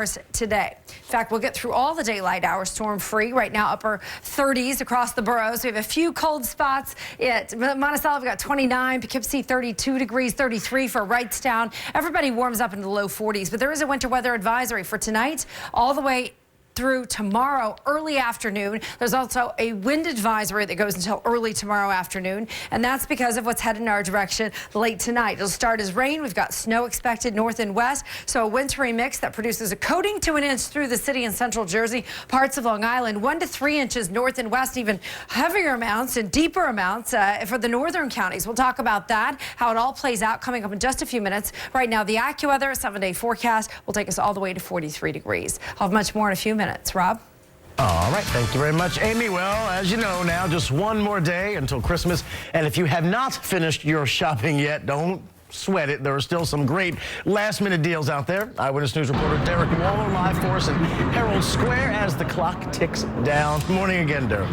today. In fact, we'll get through all the daylight hours storm-free. Right now, upper 30s across the boroughs. We have a few cold spots. At Monticello, we've got 29, Poughkeepsie 32 degrees, 33 for Wrightstown. Everybody warms up into the low 40s, but there is a winter weather advisory for tonight all the way through tomorrow early afternoon. There's also a wind advisory that goes until early tomorrow afternoon, and that's because of what's headed in our direction late tonight. It'll start as rain. We've got snow expected north and west, so a wintry mix that produces a coating to an inch through the city and central Jersey, parts of Long Island, 1 to 3 inches north and west, even heavier amounts and deeper amounts for the northern counties. We'll talk about that, how it all plays out, coming up in just a few minutes. Right now, the AccuWeather 7-day forecast will take us all the way to 43 degrees. I'll have much more in a few minutes. Rob? All right, thank you very much, Amy. Well, as you know now, just one more day until Christmas. And if you have not finished your shopping yet, don't sweat it. There are still some great last-minute deals out there. Eyewitness News reporter Derek Waller live for us in Herald Square as the clock ticks down. Good morning again, Derek.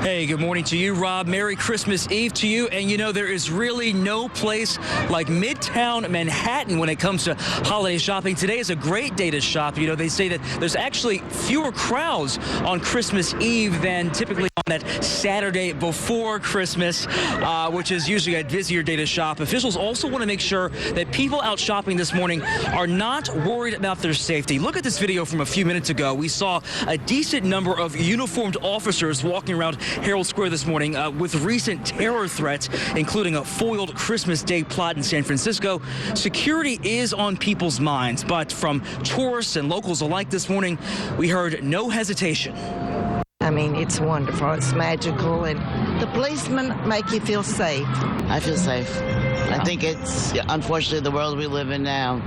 Hey, good morning to you, Rob. Merry Christmas Eve to you. And you know, there is really no place like Midtown Manhattan when it comes to holiday shopping. Today is a great day to shop. You know, they say that there's actually fewer crowds on Christmas Eve than typically on that Saturday before Christmas, which is usually a busier day to shop. Officials also want to make sure that people out shopping this morning are not worried about their safety. Look at this video from a few minutes ago. We saw a decent number of uniformed officers walking around Herald Square this morning with recent terror threats, including a foiled Christmas Day plot in San Francisco. Security is on people's minds, but from tourists and locals alike this morning, we heard no hesitation. I mean, it's wonderful. It's magical, and the policemen make you feel safe. I feel safe. I think it's unfortunately the world we live in now.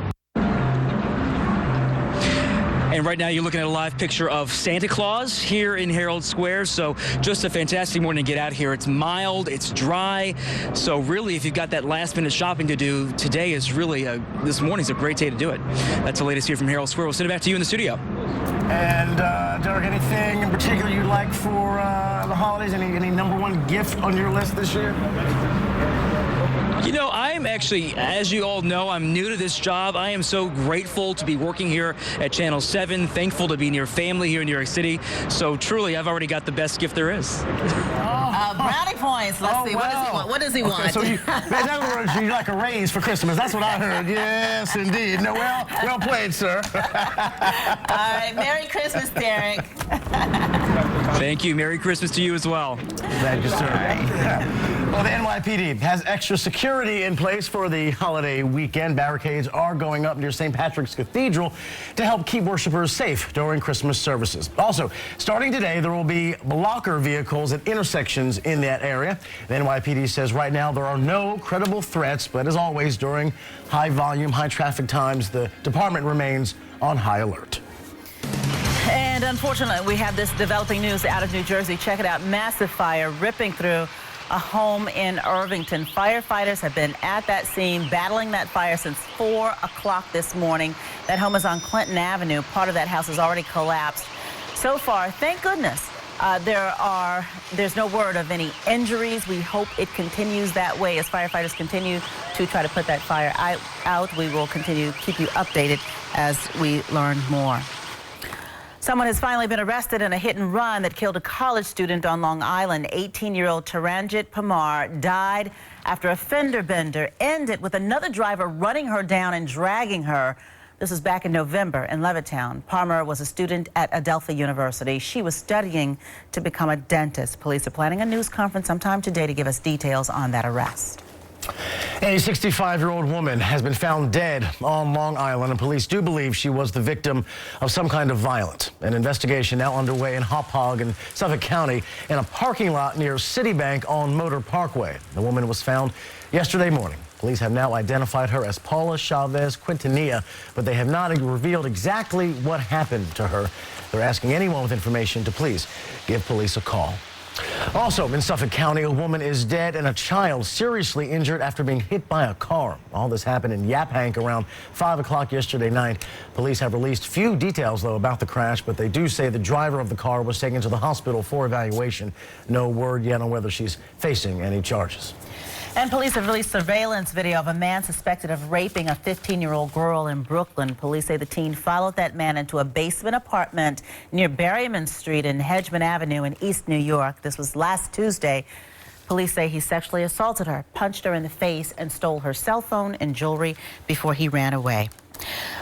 And right now you're looking at a live picture of Santa Claus here in Herald Square. So just a fantastic morning to get out here. It's mild, it's dry. So really, if you've got that last minute shopping to do, today is really, this morning's a great day to do it. That's the latest here from Herald Square. We'll send it back to you in the studio. And Derek, anything in particular you'd like for the holidays? Any number one gift on your list this year? You know, I'm actually, as you all know, I'm new to this job. I am so grateful to be working here at Channel 7, thankful to be near family here in New York City. So truly, I've already got the best gift there is. Brownie points. Let's see. Wow. What does he want? Okay, so in other words, you like a raise for Christmas. That's what I heard. Yes, indeed. No, well played, sir. All right. Merry Christmas, Derek. Thank you. Merry Christmas to you as well. Thank you, sir. Right. Well, the NYPD has extra security in place for the holiday weekend. Barricades are going up near St. Patrick's Cathedral to help keep worshipers safe during Christmas services. Also, starting today, there will be blocker vehicles at intersections in that area. The NYPD says right now there are no credible threats, but as always, during high volume, high traffic times, the department remains on high alert. And unfortunately, we have this developing news out of New Jersey. Check it out. Massive fire ripping through a home in Irvington. Firefighters have been at that scene, battling that fire since 4 o'clock this morning. That home is on Clinton Avenue. Part of that house has already collapsed. So far, thank goodness, there's no word of any injuries. We hope it continues that way as firefighters continue to try to put that fire out. We will continue to keep you updated as we learn more. Someone has finally been arrested in a hit and run that killed a college student on Long Island. 18-year-old Taranjit Pamar died after a fender bender ended with another driver running her down and dragging her. This was back in November in Levittown. Palmer was a student at Adelphi University. She was studying to become a dentist. Police are planning a news conference sometime today to give us details on that arrest. A 65-year-old woman has been found dead on Long Island, and police do believe she was the victim of some kind of violence. An investigation now underway in Hauppauge in Suffolk County in a parking lot near Citibank on Motor Parkway. The woman was found yesterday morning. Police have now identified her as Paula Chavez Quintanilla, but they have not revealed exactly what happened to her. They're asking anyone with information to please give police a call. Also, in Suffolk County, a woman is dead and a child seriously injured after being hit by a car. All this happened in Yaphank around 5 o'clock yesterday night. Police have released few details, though, about the crash, but they do say the driver of the car was taken to the hospital for evaluation. No word yet on whether she's facing any charges. And police have released surveillance video of a man suspected of raping a 15-year-old girl in Brooklyn. Police say the teen followed that man into a basement apartment near Berryman Street and Hedgeman Avenue in East New York. This was last Tuesday. Police say he sexually assaulted her, punched her in the face, and stole her cell phone and jewelry before he ran away.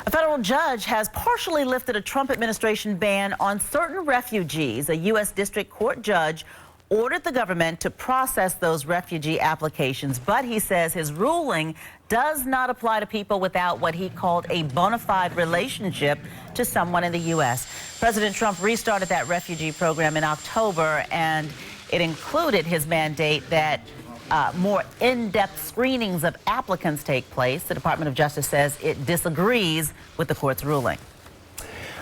A federal judge has partially lifted a Trump administration ban on certain refugees. A U.S. District Court judge ordered the government to process those refugee applications, but he says his ruling does not apply to people without what he called a bona fide relationship to someone in the U.S. President Trump restarted that refugee program in October, and it included his mandate that more in-depth screenings of applicants take place. The Department of Justice says it disagrees with the court's ruling.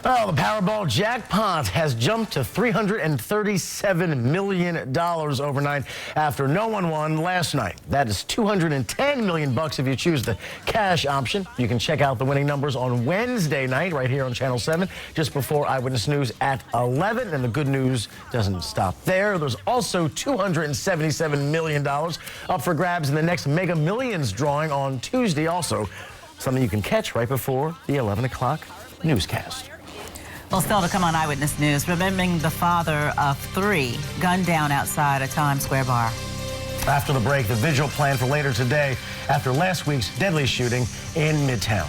Well, the Powerball jackpot has jumped to $337 million overnight after no one won last night. That is $210 million if you choose the cash option. You can check out the winning numbers on Wednesday night right here on Channel 7, just before Eyewitness News at 11. And the good news doesn't stop there. There's also $277 million up for grabs in the next Mega Millions drawing on Tuesday. Also, something you can catch right before the 11 o'clock newscast. Well, still to come on Eyewitness News, remembering the father of 3 gunned down outside a Times Square bar. After the break, the vigil planned for later today after last week's deadly shooting in Midtown.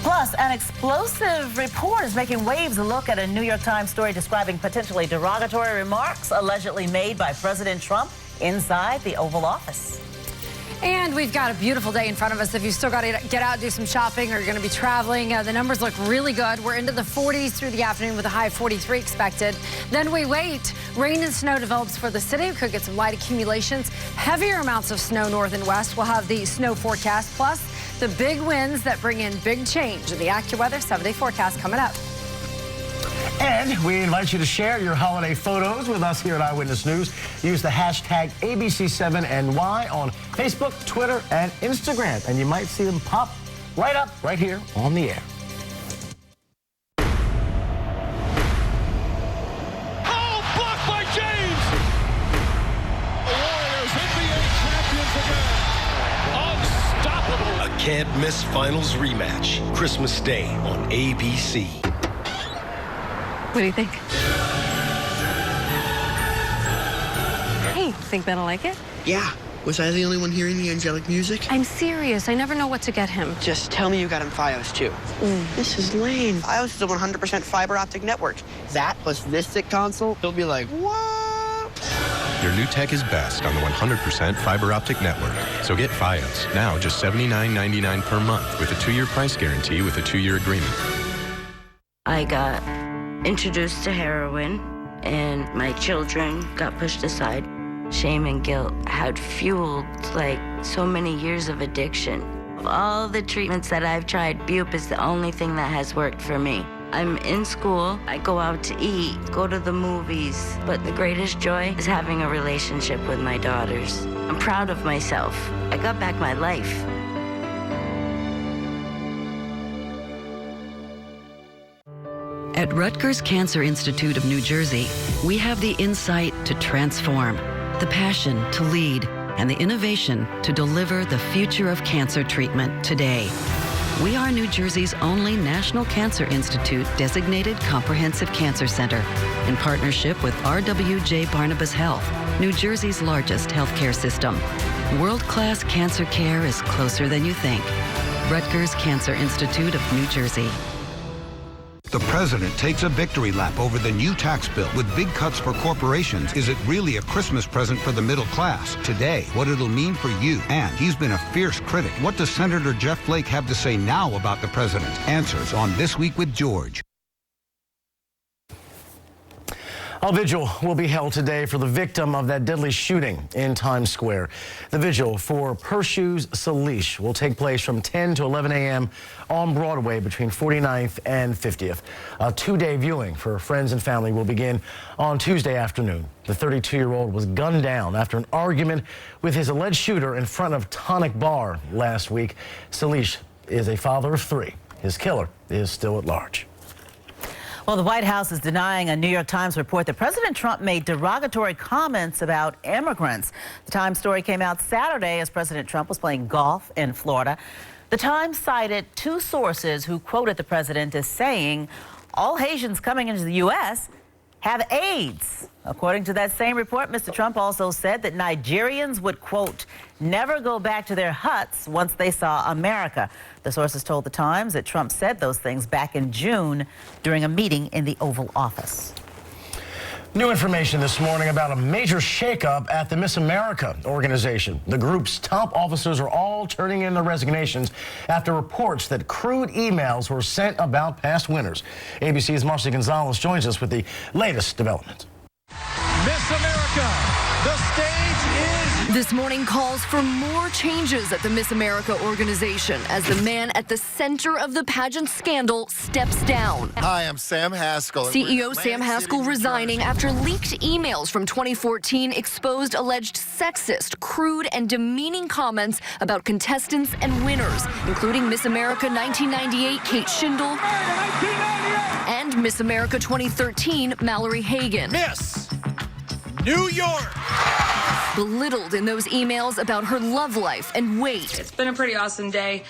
Plus, an explosive report is making waves. A look at a New York Times story describing potentially derogatory remarks allegedly made by President Trump inside the Oval Office. And we've got a beautiful day in front of us. If you've still got to get out, do some shopping, or you're going to be traveling, the numbers look really good. We're into the 40s through the afternoon with a high of 43 expected. Then we wait. Rain and snow develops for the city. We could get some light accumulations. Heavier amounts of snow north and west. We'll have the snow forecast, plus the big winds that bring in big change. The AccuWeather 7-day forecast coming up. And we invite you to share your holiday photos with us here at Eyewitness News. Use the hashtag ABC7NY on Facebook, Twitter, and Instagram. And you might see them pop right up right here on the air. Oh, blocked by James! The Warriors, NBA champions again. Unstoppable. A can't-miss finals rematch. Christmas Day on ABC. What do you think? Hey, think Ben will like it? Yeah. Was I the only one hearing the angelic music? I'm serious. I never know what to get him. Just tell me you got him Fios, too. This is lame. Fios is a 100% fiber optic network. That plus this thick console, he'll be like, what? Your new tech is best on the 100% fiber optic network. So get Fios, now just $79.99 per month with a 2-year price guarantee with a 2-year agreement. I got introduced to heroin, and my children got pushed aside. Shame and guilt had fueled like so many years of addiction. Of all the treatments that I've tried, Bupe is the only thing that has worked for me. I'm in school, I go out to eat, go to the movies, but the greatest joy is having a relationship with my daughters. I'm proud of myself. I got back my life. At Rutgers Cancer Institute of New Jersey, we have the insight to transform, the passion to lead, and the innovation to deliver the future of cancer treatment today. We are New Jersey's only National Cancer Institute designated comprehensive cancer center in partnership with RWJ Barnabas Health, New Jersey's largest healthcare system. World-class cancer care is closer than you think. Rutgers Cancer Institute of New Jersey. The president takes a victory lap over the new tax bill with big cuts for corporations. Is it really a Christmas present for the middle class? Today, what it'll mean for you. And he's been a fierce critic. What does Senator Jeff Flake have to say now about the president? Answers on This Week with George. A vigil will be held today for the victim of that deadly shooting in Times Square. The vigil for Pershu's Salish will take place from 10 to 11 a.m. on Broadway between 49th and 50th. A 2-day viewing for friends and family will begin on Tuesday afternoon. The 32-year-old was gunned down after an argument with his alleged shooter in front of Tonic Bar last week. Salish is a father of 3. His killer is still at large. Well, the White House is denying a New York Times report that President Trump made derogatory comments about immigrants. The Times story came out Saturday as President Trump was playing golf in Florida. The Times cited two sources who quoted the president as saying all Haitians coming into the U.S. have AIDS. According to that same report, Mr. Trump also said that Nigerians would, quote, never go back to their huts once they saw America. The sources told the Times that Trump said those things back in June during a meeting in the Oval Office. New information this morning about a major shakeup at the Miss America organization. The group's top officers are all turning in their resignations after reports that crude emails were sent about past winners. ABC's Marcy Gonzalez joins us with the latest development. Miss America, the stage is... This morning calls for more changes at the Miss America organization as the man at the center of the pageant scandal steps down. Hi, I'm Sam Haskell. CEO Sam Haskell resigning after leaked emails from 2014 exposed alleged sexist, crude, and demeaning comments about contestants and winners, including Miss America 1998 Kate Schindel and Miss America 2013 Mallory Hagan. Miss New York. Belittled in those emails about her love life and weight. It's been a pretty awesome day.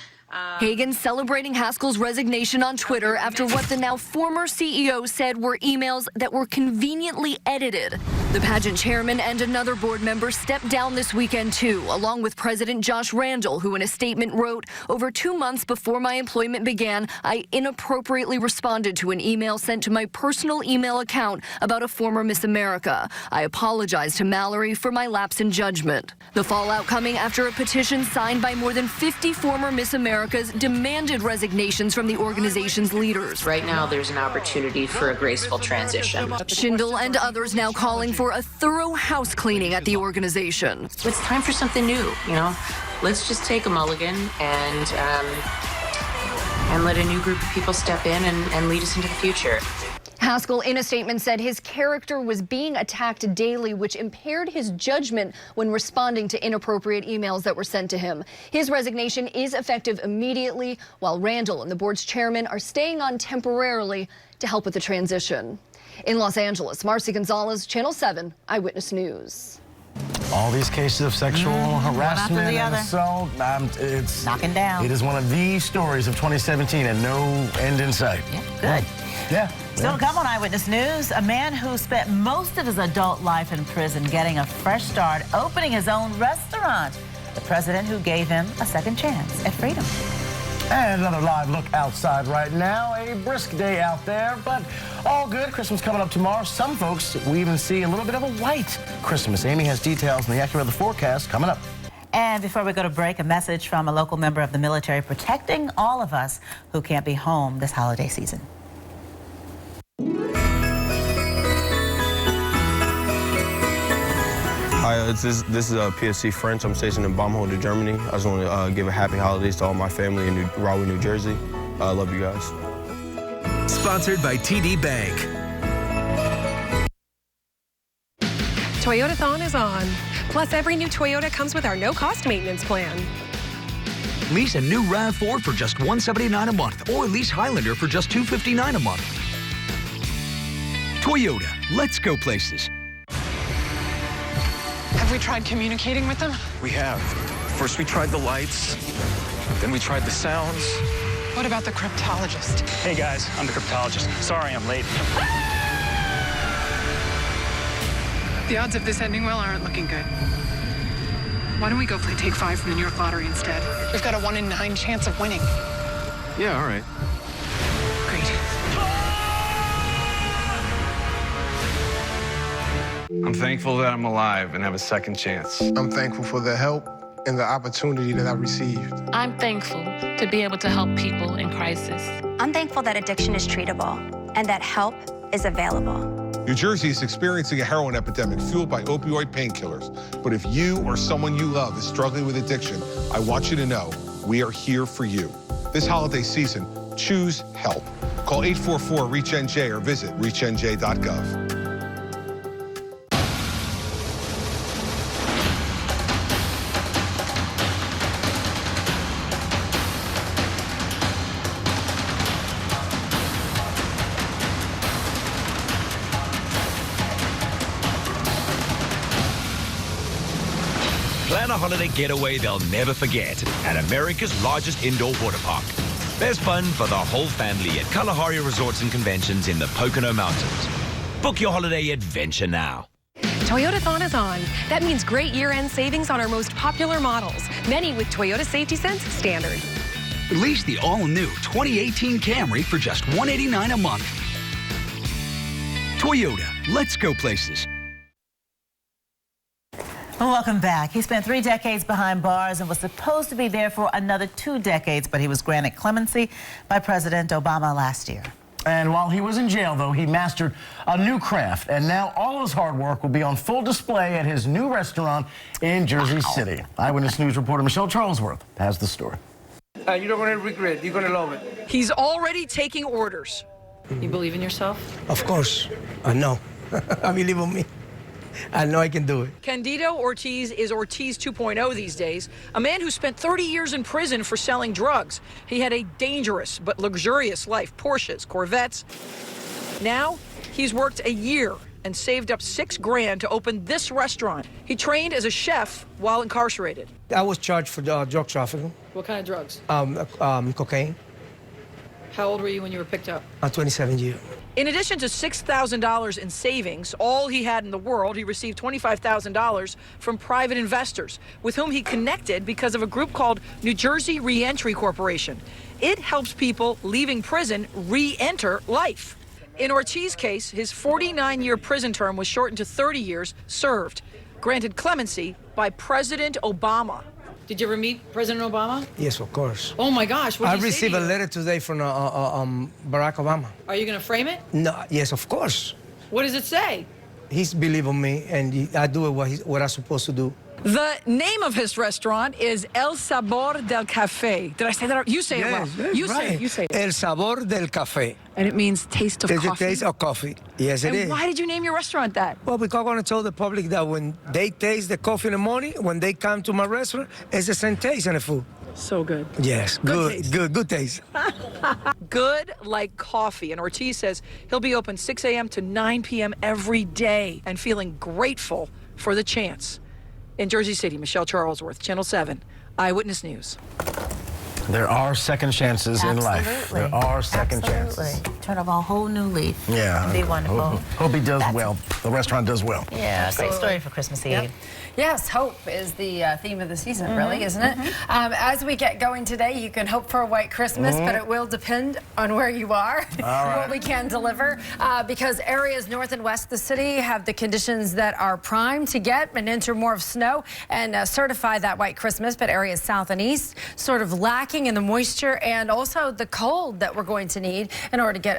Hagan celebrating Haskell's resignation on Twitter after what the now former CEO said were emails that were conveniently edited. The pageant chairman and another board member stepped down this weekend too, along with President Josh Randall, who in a statement wrote, "Over 2 months before my employment began, I inappropriately responded to an email sent to my personal email account about a former Miss America. I apologize to Mallory for my lapse in judgment." The fallout coming after a petition signed by more than 50 former Miss Americas demanded resignations from the organization's leaders. Right now, there's an opportunity for a graceful transition. Schindel and others now calling for a thorough house cleaning at the organization. It's time for something new, you know? Let's just take a mulligan and let a new group of people step in and lead us into the future. Haskell, in a statement, said his character was being attacked daily, which impaired his judgment when responding to inappropriate emails that were sent to him. His resignation is effective immediately, while Randall and the board's chairman are staying on temporarily to help with the transition. In Los Angeles, Marcy Gonzalez, Channel 7 Eyewitness News. All these cases of sexual harassment the and other. assault, it's knocking down. It is one of the stories of 2017 and no end in sight. Yeah, good. Yeah. Still to come on Eyewitness News, a man who spent most of his adult life in prison getting a fresh start, opening his own restaurant. The president who gave him a second chance at freedom. And another live look outside right now. A brisk day out there, but all good. Christmas coming up tomorrow. Some folks, we even see a little bit of a white Christmas. Amy has details on the accurate weather forecast coming up. And before we go to break, a message from a local member of the military protecting all of us who can't be home this holiday season. Hi, this is PSC French. I'm stationed in Baumholder, Germany. I just want to give a happy holidays to all my family in Rahway, New Jersey. I love you guys. Sponsored by TD Bank. Toyotathon is on. Plus, every new Toyota comes with our no-cost maintenance plan. Lease a new RAV4 for just $179 a month, or lease Highlander for just $259 a month. Toyota, let's go places. Have we tried communicating with them? We have. First we tried the lights, then we tried the sounds. What about the cryptologist? Hey guys, I'm the cryptologist. Sorry I'm late. The odds of this ending well aren't looking good. Why don't we go play Take 5 from the New York Lottery instead? We've got a 1 in 9 chance of winning. Yeah, all right. Great. I'm thankful that I'm alive and have a second chance. I'm thankful for the help and the opportunity that I received. I'm thankful to be able to help people in crisis. I'm thankful that addiction is treatable and that help is available. New Jersey is experiencing a heroin epidemic fueled by opioid painkillers. But if you or someone you love is struggling with addiction, I want you to know we are here for you. This holiday season, choose help. Call 844-REACH-NJ or visit reachnj.gov. Plan a holiday getaway they'll never forget at America's largest indoor water park. There's fun for the whole family at Kalahari Resorts and Conventions in the Pocono Mountains. Book your holiday adventure now. Toyotathon is on. That means great year-end savings on our most popular models, many with Toyota Safety Sense Standard. Lease the all-new 2018 Camry for just $189 a month. Toyota, let's go places. Welcome back. He spent 3 decades behind bars and was supposed to be there for another 2 decades, but he was granted clemency by President Obama last year. And while he was in jail, though, he mastered a new craft, and now all of his hard work will be on full display at his new restaurant in Jersey City. Eyewitness News reporter Michelle Charlesworth has the story. You're not going to regret. You're going to love it. He's already taking orders. You believe in yourself? Of course. I know. I believe in me. I know I can do it. Candido Ortiz is Ortiz 2.0 these days, a man who spent 30 years in prison for selling drugs. He had a dangerous but luxurious life, Porsches, Corvettes. Now, he's worked a year and saved up $6 grand to open this restaurant. He trained as a chef while incarcerated. I was charged for drug trafficking. What kind of drugs? Cocaine. How old were you when you were picked up? 27 years. In addition to $6,000 in savings, all he had in the world, he received $25,000 from private investors with whom he connected because of a group called New Jersey Reentry Corporation. It helps people leaving prison re-enter life. In Ortiz's case, his 49-year prison term was shortened to 30 years served, granted clemency by President Obama. Did you ever meet President Obama? Yes, of course. Oh my gosh, what did he say received to a you? letter today from Barack Obama. Are you going to frame it? No, yes, of course. What does it say? He's believe in me, and I do what I'm supposed to do. The name of his restaurant is El Sabor del Café. Did I say that? You say it well. Yes, You right. say it. You say it. El Sabor del Café. And it means taste of It's coffee. the taste of coffee. Yes, it is. And why did you name your restaurant that? Well, because I want to tell the public that when they taste the coffee in the morning, when they come to my restaurant, it's the same taste in the food. So good. Yes, good taste. Good like coffee. And Ortiz says he'll be open 6 a.m. to 9 p.m. every day and feeling grateful for the chance. In Jersey City, Michelle Charlesworth, Channel 7, Eyewitness News. There are second chances in life. There are second chances. Turn up a whole new leaf. Yeah. It'd be wonderful. Hope he does well. The restaurant does well. Yeah, great story for Christmas Eve. Yes, hope is the theme of the season, really, isn't it? As we get going today, you can hope for a white Christmas, but it will depend on where you are, what we can deliver, because areas north and west of the city have the conditions that are primed to get and enter more of snow and certify that white Christmas, but areas south and east sort of lacking in the moisture and also the cold that we're going to need in order to get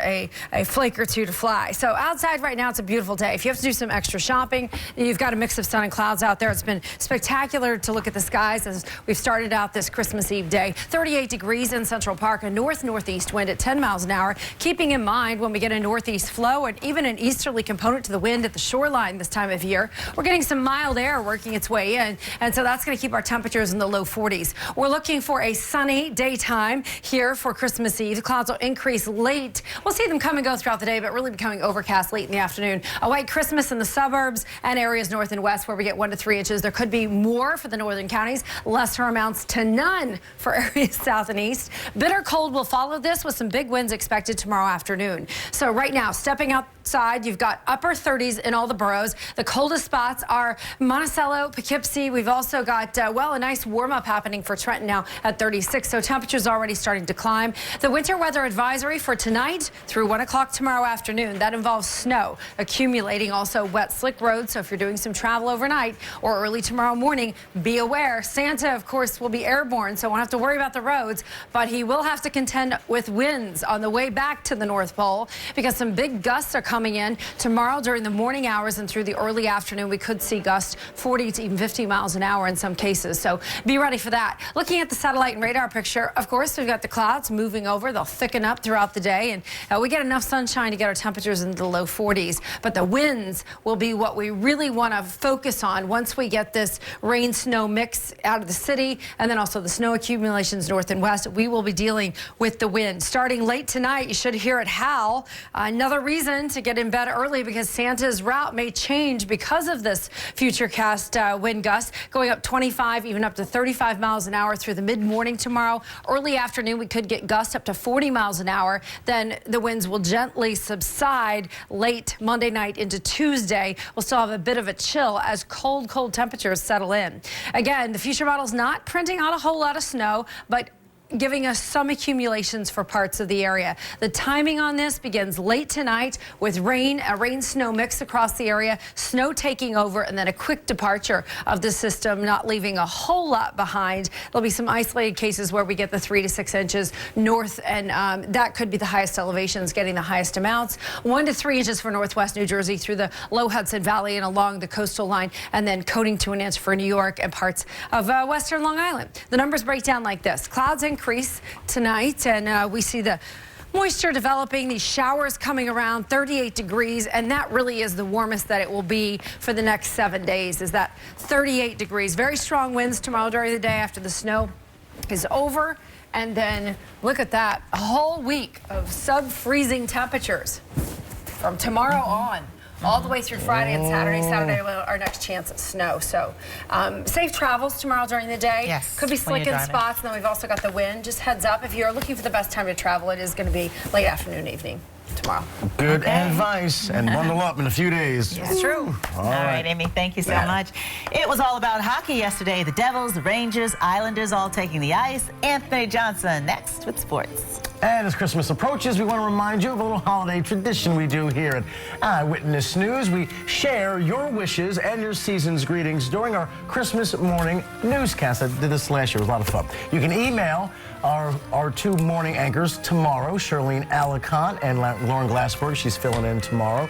a flake or two to fly. So outside right now, it's a beautiful day. If you have to do some extra shopping, you've got a mix of sun and clouds out there. It's been spectacular to look at the skies as we've started out this Christmas Eve day. 38 degrees in Central Park, a north-northeast wind at 10 miles an hour. Keeping in mind when we get a northeast flow and even an easterly component to the wind at the shoreline this time of year, we're getting some mild air working its way in, and so that's going to keep our temperatures in the low 40s. We're looking for a sunny daytime here for Christmas Eve. The clouds will increase late. We'll see them come and go throughout the day, but really becoming overcast late in the afternoon. A white Christmas in the suburbs and areas north and west where we get 1 to 3 inches. There could be more for the northern counties, lesser amounts to none for areas south and east. Bitter cold will follow this with some big winds expected tomorrow afternoon. So right now, stepping outside, you've got upper 30s in all the boroughs. The coldest spots are Monticello, Poughkeepsie. We've also got, well, a nice warm-up happening for Trenton now at 36. So temperatures already starting to climb. The winter weather advisory for tonight through 1 o'clock tomorrow afternoon. That involves snow accumulating, also wet, slick roads. So if you're doing some travel overnight or early tomorrow morning, be aware. Santa, of course, will be airborne, so won't have to worry about the roads, but he will have to contend with winds on the way back to the North Pole because some big gusts are coming in tomorrow during the morning hours and through the early afternoon. We could see gusts 40 to even 50 miles an hour in some cases, so be ready for that. Looking at the satellite and radar picture picture. Of course, we've got the clouds moving over. They'll thicken up throughout the day, and we get enough sunshine to get our temperatures into the low 40s. But the winds will be what we really want to focus on once we get this rain-snow mix out of the city, and then also the snow accumulations north and west. We will be dealing with the wind. Starting late tonight, you should hear it howl. Another reason to get in bed early, because Santa's route may change because of this futurecast wind gust, going up 25, even up to 35 miles an hour through the mid-morning tomorrow. Early afternoon, we could get gusts up to 40 miles an hour. Then the winds will gently subside late Monday night into Tuesday. We'll still have a bit of a chill as cold temperatures settle in. Again, the future model's not printing out a whole lot of snow, but giving us some accumulations for parts of the area. The timing on this begins late tonight with rain, a rain-snow mix across the area, snow taking over, and then a quick departure of the system, not leaving a whole lot behind. There'll be some isolated cases where we get the 3 to 6 inches north, and that could be the highest elevations, getting the highest amounts. 1 to 3 inches for northwest New Jersey through the low Hudson Valley and along the coastal line, and then coating to an inch for New York and parts of western Long Island. The numbers break down like this. Clouds increase tonight, and we see the moisture developing, these showers coming around, 38 degrees, and that really is the warmest that it will be for the next 7 days, is that 38 degrees. Very strong winds tomorrow during the day after the snow is over. And then look at that, a whole week of sub-freezing temperatures from tomorrow on. All the way through Friday and Saturday. Saturday, our next chance at snow. So safe travels tomorrow during the day. Yes. Could be slick in spots. And then we've also got the wind. Just heads up, if you're looking for the best time to travel, it is going to be late afternoon, evening tomorrow. Good advice. And bundle up in a few days. It's true. All right, Amy, thank you so much. It was all about hockey yesterday. The Devils, the Rangers, Islanders all taking the ice. Anthony Johnson next with sports. And as Christmas approaches, we want to remind you of a little holiday tradition we do here at Eyewitness News. We share your wishes and your season's greetings during our Christmas morning newscast. I did this last year. It was a lot of fun. You can email our 2 morning anchors tomorrow, Charlene Alicant and Lauren Glassberg. She's filling in tomorrow.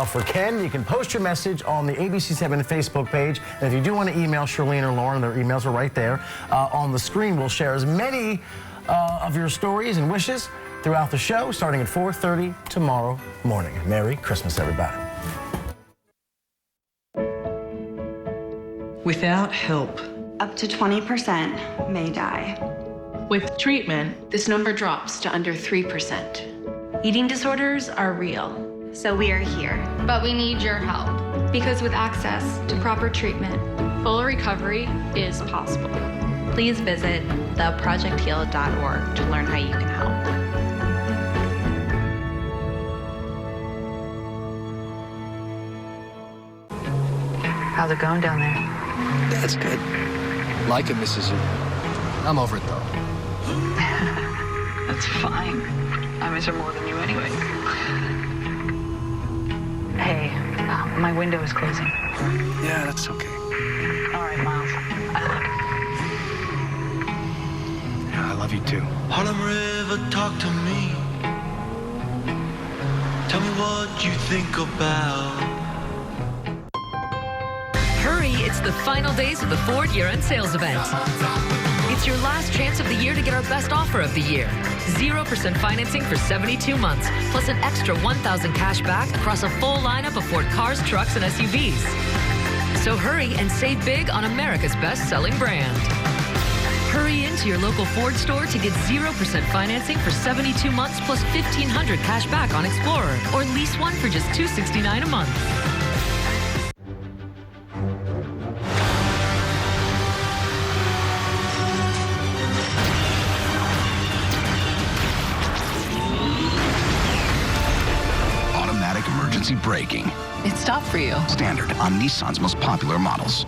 For Ken, you can post your message on the ABC7 Facebook page. And if you do want to email Charlene or Lauren, their emails are right there. On the screen, we'll share as many of your stories and wishes throughout the show, starting at 4:30 tomorrow morning. Merry Christmas, everybody. Without help, up to 20% may die. With treatment, this number drops to under 3%. Eating disorders are real, so we are here. But we need your help. Because with access to proper treatment, full recovery is possible. Please visit theprojectheal.org to learn how you can help. how's it going down there? That's good. Micah misses you. I'm over it, though. That's fine. I miss her more than you anyway. Hey, my window is closing. Yeah, that's okay. All right, Miles. I love you too. Harlem River, talk to me. Tell me what you think about. Hurry, it's the final days of the Ford year-end sales event. It's your last chance of the year to get our best offer of the year. 0% financing for 72 months, plus an extra $1,000 cash back across a full lineup of Ford cars, trucks, and SUVs. So hurry and save big on America's best-selling brand. Hurry into your local Ford store to get 0% financing for 72 months plus $1,500 cash back on Explorer, or lease one for just $269 a month. Automatic emergency braking. It stopped for you. Standard on Nissan's most popular models.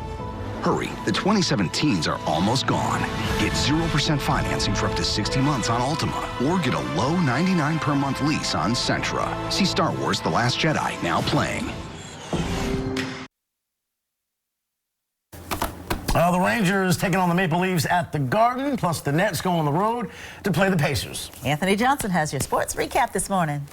Hurry, the 2017s are almost gone. Get 0% financing for up to 60 months on Altima, or get a low $99 per month lease on Sentra. See Star Wars: The Last Jedi now playing. Well, the Rangers taking on the Maple Leafs at the Garden, plus the Nets go on the road to play the Pacers. Anthony Johnson has your sports recap this morning.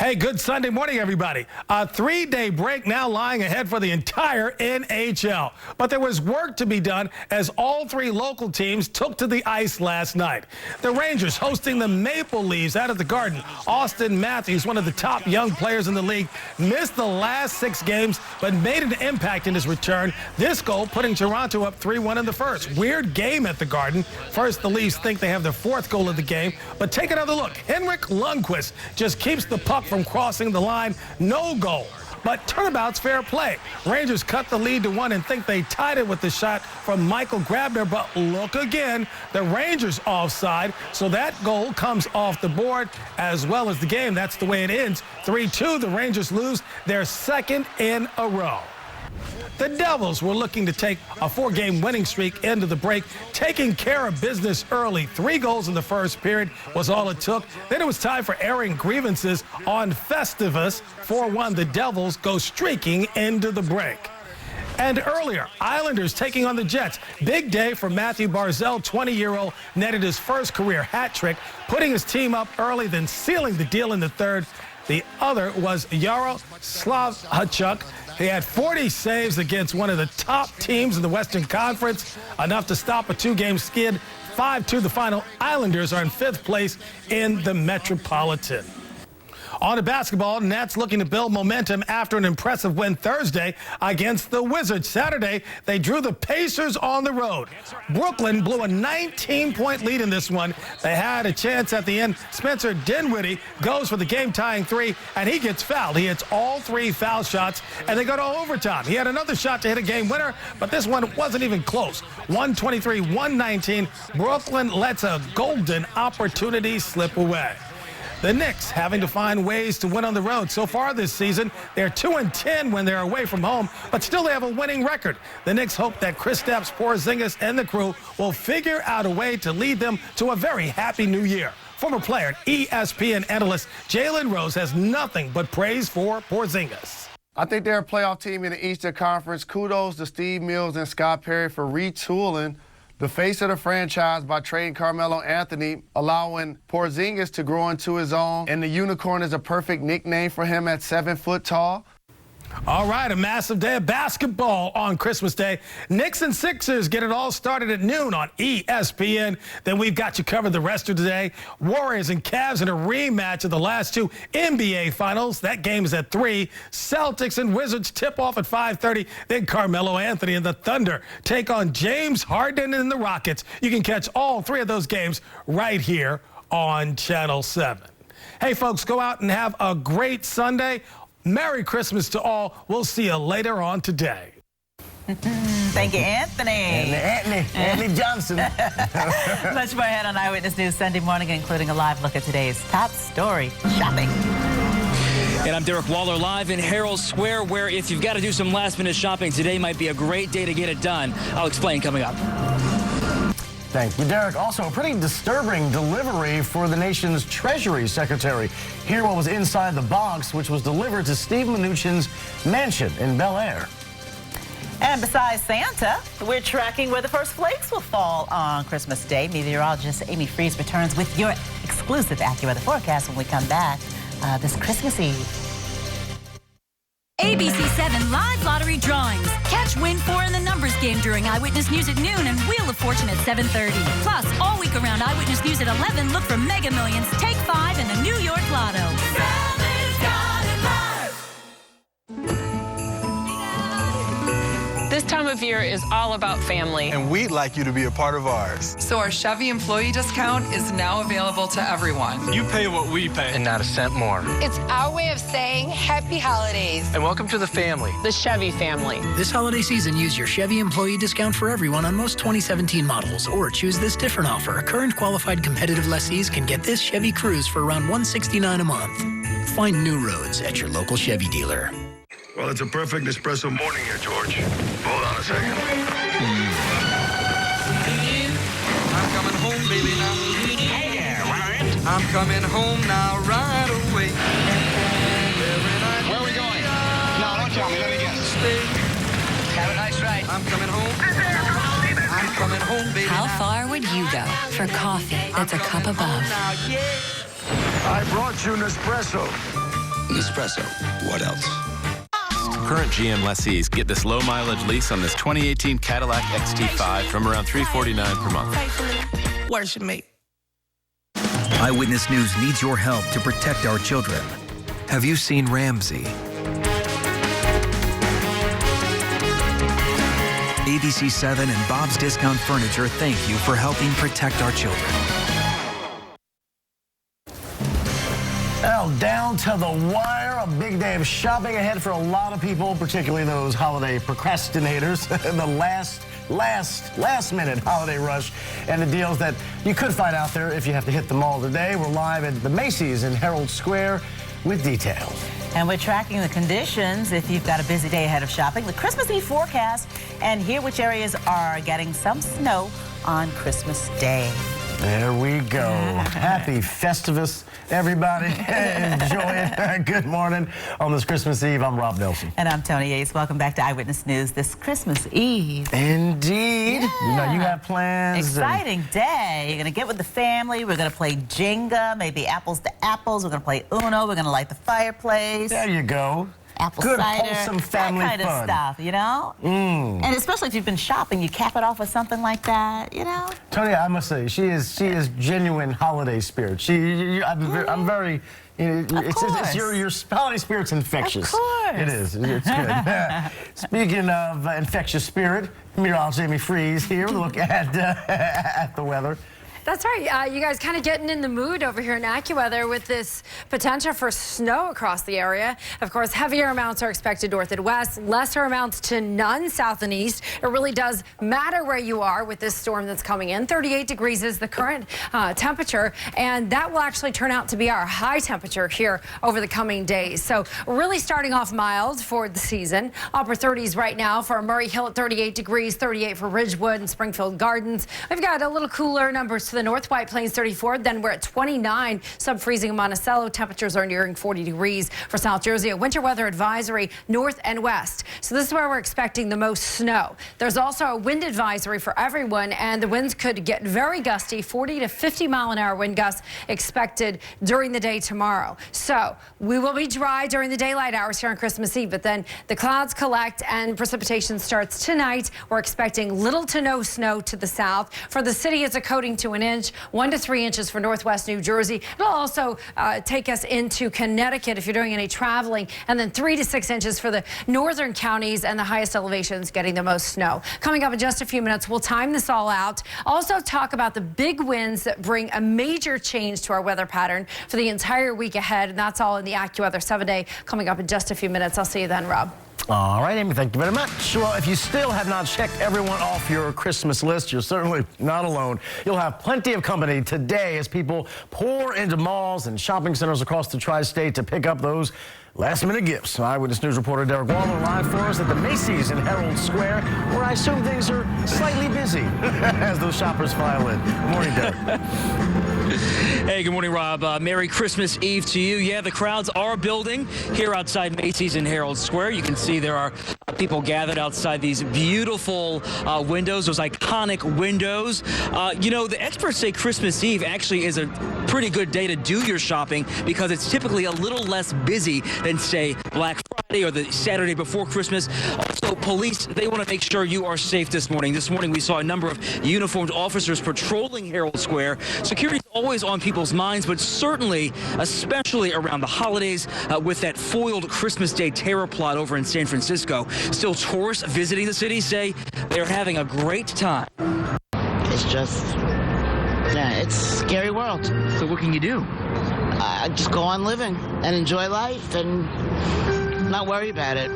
Hey, good Sunday morning, everybody. A 3-day break now lying ahead for the entire NHL. But there was work to be done as all 3 local teams took to the ice last night. The Rangers hosting the Maple Leafs out at the Garden. Austin Matthews, one of the top young players in the league, missed the last 6 games but made an impact in his return. This goal putting Toronto up 3-1 in the first. Weird game at the Garden. First, the Leafs think they have their 4th goal of the game. But take another look. Henrik Lundqvist just keeps the puck from crossing the line. No goal. But turnabout's fair play. Rangers cut the lead to 1 and think they tied it with the shot from Michael Grabner. But look again, the Rangers offside. So that goal comes off the board as well as the game. That's the way it ends. 3-2, the Rangers lose their 2nd in a row. The Devils were looking to take a 4-game winning streak into the break, taking care of business early. 3 goals in the first period was all it took. Then it was time for airing grievances on Festivus. 4-1, the Devils go streaking into the break. And earlier, Islanders taking on the Jets. Big day for Matthew Barzal, 20-year-old, netted his first career hat trick, putting his team up early, then sealing the deal in the third. The other was Yaroslav Halachuk. He had 40 saves against one of the top teams in the Western Conference, enough to stop a 2-game skid. 5-2 the final. Islanders are in 5th place in the Metropolitan. On to basketball, Nets looking to build momentum after an impressive win Thursday against the Wizards. Saturday, they drew the Pacers on the road. Brooklyn blew a 19-point lead in this one. They had a chance at the end. Spencer Dinwiddie goes for the game-tying 3, and he gets fouled. He hits all 3 foul shots, and they go to overtime. He had another shot to hit a game winner, but this one wasn't even close. 123-119. Brooklyn lets a golden opportunity slip away. The Knicks having to find ways to win on the road. So far this season, they're 2-10 when they're away from home, but still they have a winning record. The Knicks hope that Kristaps Porzingis and the crew will figure out a way to lead them to a very happy new year. Former player and ESPN analyst Jalen Rose has nothing but praise for Porzingis. I think they're a playoff team in the Eastern Conference. Kudos to Steve Mills and Scott Perry for retooling the face of the franchise by trading Carmelo Anthony, allowing Porzingis to grow into his own, and the unicorn is a perfect nickname for him at 7 foot tall. All right, a massive day of basketball on Christmas Day. Knicks and Sixers get it all started at noon on ESPN. Then we've got you covered the rest of the day. Warriors and Cavs in a rematch of the last 2 NBA Finals. That game is at 3. Celtics and Wizards tip off at 5:30. Then Carmelo Anthony and the Thunder take on James Harden and the Rockets. You can catch all 3 of those games right here on Channel 7. Hey, folks, go out and have a great Sunday. Merry Christmas to all. We'll see you later on today. Thank you, Anthony. Anthony Johnson. Much more ahead on Eyewitness News Sunday morning, including a live look at today's top story, shopping. And I'm Derek Waller live in Herald Square, where if you've got to do some last-minute shopping, today might be a great day to get it done. I'll explain coming up. Thank you, Derek. Also, a pretty disturbing delivery for the nation's Treasury Secretary. Hear what was inside the box, which was delivered to Steve Mnuchin's mansion in Bel Air. And besides Santa, we're tracking where the first flakes will fall on Christmas Day. Meteorologist Amy Freeze returns with your exclusive AccuWeather forecast when we come back this Christmas Eve. ABC-7 live lottery drawings. Catch Win 4 in the numbers game during Eyewitness News at noon and Wheel of Fortune at 7:30. Plus, all week around Eyewitness News at 11, look for Mega Millions, Take 5, and the New York Lotto. This time of year is all about family. And we'd like you to be a part of ours. So our Chevy employee discount is now available to everyone. You pay what we pay. And not a cent more. It's our way of saying happy holidays. And welcome to the family. The Chevy family. This holiday season, use your Chevy employee discount for everyone on most 2017 models, or choose this different offer. Current qualified competitive lessees can get this Chevy Cruze for around $169 a month. Find new roads at your local Chevy dealer. Well, it's a perfect espresso morning here, George. Hold on a second. I'm coming home, baby, now. Hey there, Ryan. I'm coming home now, right away. Where are we going? No, don't tell me. Let me guess. Have a nice ride. I'm coming home. I'm coming home, baby. How far would you go for coffee that's a cup above? I brought you an espresso. Nespresso. What else? Current GM lessees get this low-mileage lease on this 2018 Cadillac XT5 from around $349 per month. Worship me. Eyewitness News needs your help to protect our children. Have you seen Ramsey? ABC-7 and Bob's Discount Furniture thank you for helping protect our children. Well, down to the wire, a big day of shopping ahead for a lot of people, particularly those holiday procrastinators. The last minute holiday rush and the deals that you could find out there if you have to hit the mall today. We're live at the Macy's in Herald Square with details. And we're tracking the conditions if you've got a busy day ahead of shopping. The Christmas Eve forecast, and here which areas are getting some snow on Christmas Day. There we go. Happy Festivus, everybody. Enjoy it. Good morning on this Christmas Eve. I'm Rob Nelson. And I'm Tony Yates. Welcome back to Eyewitness News this Christmas Eve. Indeed. Yeah. You know, you have plans. Exciting day. You're going to get with the family. We're going to play Jenga, maybe apples to apples. We're going to play Uno. We're going to light the fireplace. There you go. Apple Good, cider, wholesome family that kind fun. of stuff, you know? And especially if you've been shopping, you cap it off with something like that, you know? Tony, I must say, she is genuine holiday spirit. I'm very, you know, it's your holiday spirit's infectious. Of course. It is. It's good. Speaking of infectious spirit, meteorologist Jamie Freeze here. Look at the weather. That's right. You guys kind of getting in the mood over here in AccuWeather with this potential for snow across the area. Of course, heavier amounts are expected north and west, lesser amounts to none south and east. It really does matter where you are with this storm that's coming in. 38 degrees is the current temperature, and that will actually turn out to be our high temperature here over the coming days. So really starting off mild for the season. Upper 30s right now for Murray Hill at 38 degrees, 38 for Ridgewood and Springfield Gardens. We've got a little cooler numbers to the north, White Plains 34, then we're at 29, sub-freezing in Monticello. Temperatures are nearing 40 degrees for South Jersey. A winter weather advisory north and west. So this is where we're expecting the most snow. There's also a wind advisory for everyone, and the winds could get very gusty, 40 to 50 mile an hour wind gusts expected during the day tomorrow. So we will be dry during the daylight hours here on Christmas Eve, but then the clouds collect and precipitation starts tonight. We're expecting little to no snow to the south. For the city, it's a coating to an inch, 1 to 3 inches for northwest New Jersey. It'll also take us into Connecticut if you're doing any traveling, and then 3 to 6 inches for the northern counties and the highest elevations getting the most snow. Coming up in just a few minutes, we'll time this all out. Also talk about the big winds that bring a major change to our weather pattern for the entire week ahead, and that's all in the AccuWeather 7-day coming up in just a few minutes. I'll see you then, Rob. All right, Amy, thank you very much. Well, if you still have not checked everyone off your Christmas list, you're certainly not alone. You'll have plenty of company today as people pour into malls and shopping centers across the tri-state to pick up those last-minute gifts. Eyewitness News reporter Derek Waller live for us at the Macy's in Herald Square, where I assume things are slightly busy as those shoppers file in. Good morning, Derek. Hey, good morning, Rob. Merry Christmas Eve to you. Yeah, the crowds are building here outside Macy's in Herald Square. You can see there are people gathered outside these beautiful windows, those iconic windows. You know, the experts say Christmas Eve actually is a pretty good day to do your shopping because it's typically a little less busy than, say, Black Friday or the Saturday before Christmas. Also, police, they want to make sure you are safe this morning. This morning, we saw a number of uniformed officers patrolling Herald Square. Security is always on people's minds, but certainly, especially around the holidays, with that foiled Christmas Day terror plot over in San Francisco. Still, tourists visiting the city say they're having a great time. It's just, yeah, it's a scary world. So what can you do? Just go on living and enjoy life and not worry about it.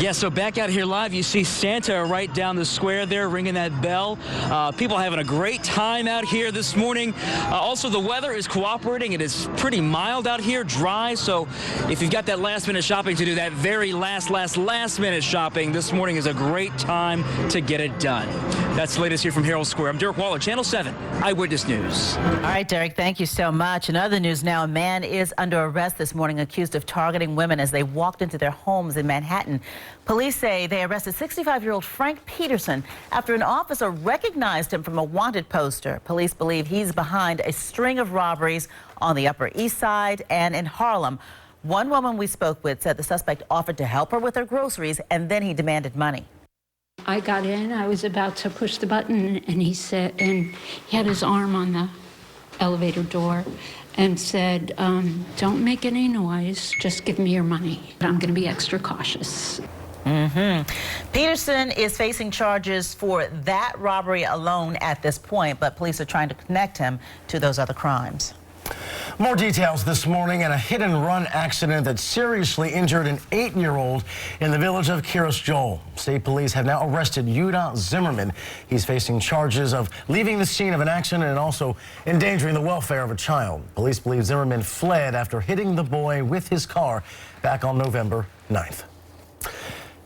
Yeah, so back out here live, you see Santa right down the square there ringing that bell. People having a great time out here this morning. Also, the weather is cooperating. It is pretty mild out here, dry. So if you've got that last-minute shopping to do, that very last-minute shopping, this morning is a great time to get it done. That's the latest here from Herald Square. I'm Derek Waller, Channel 7, Eyewitness News. All right, Derek, thank you so much. In other news now, a man is under arrest this morning accused of targeting women as they walked into their homes in Manhattan. Police say they arrested 65-year-old Frank Peterson after an officer recognized him from a wanted poster. Police believe he's behind a string of robberies on the Upper East Side and in Harlem. One woman we spoke with said the suspect offered to help her with her groceries, and then he demanded money. I got in, I was about to push the button, and he said, and he had his arm on the elevator door and said, don't make any noise, just give me your money. I'm going to be extra cautious. Peterson is facing charges for that robbery alone at this point, but police are trying to connect him to those other crimes. More details this morning in a hit-and-run accident that seriously injured an 8-year-old in the village of Kiros Joel. State police have now arrested Yuda Zimmerman. He's facing charges of leaving the scene of an accident and also endangering the welfare of a child. Police believe Zimmerman fled after hitting the boy with his car back on November 9th.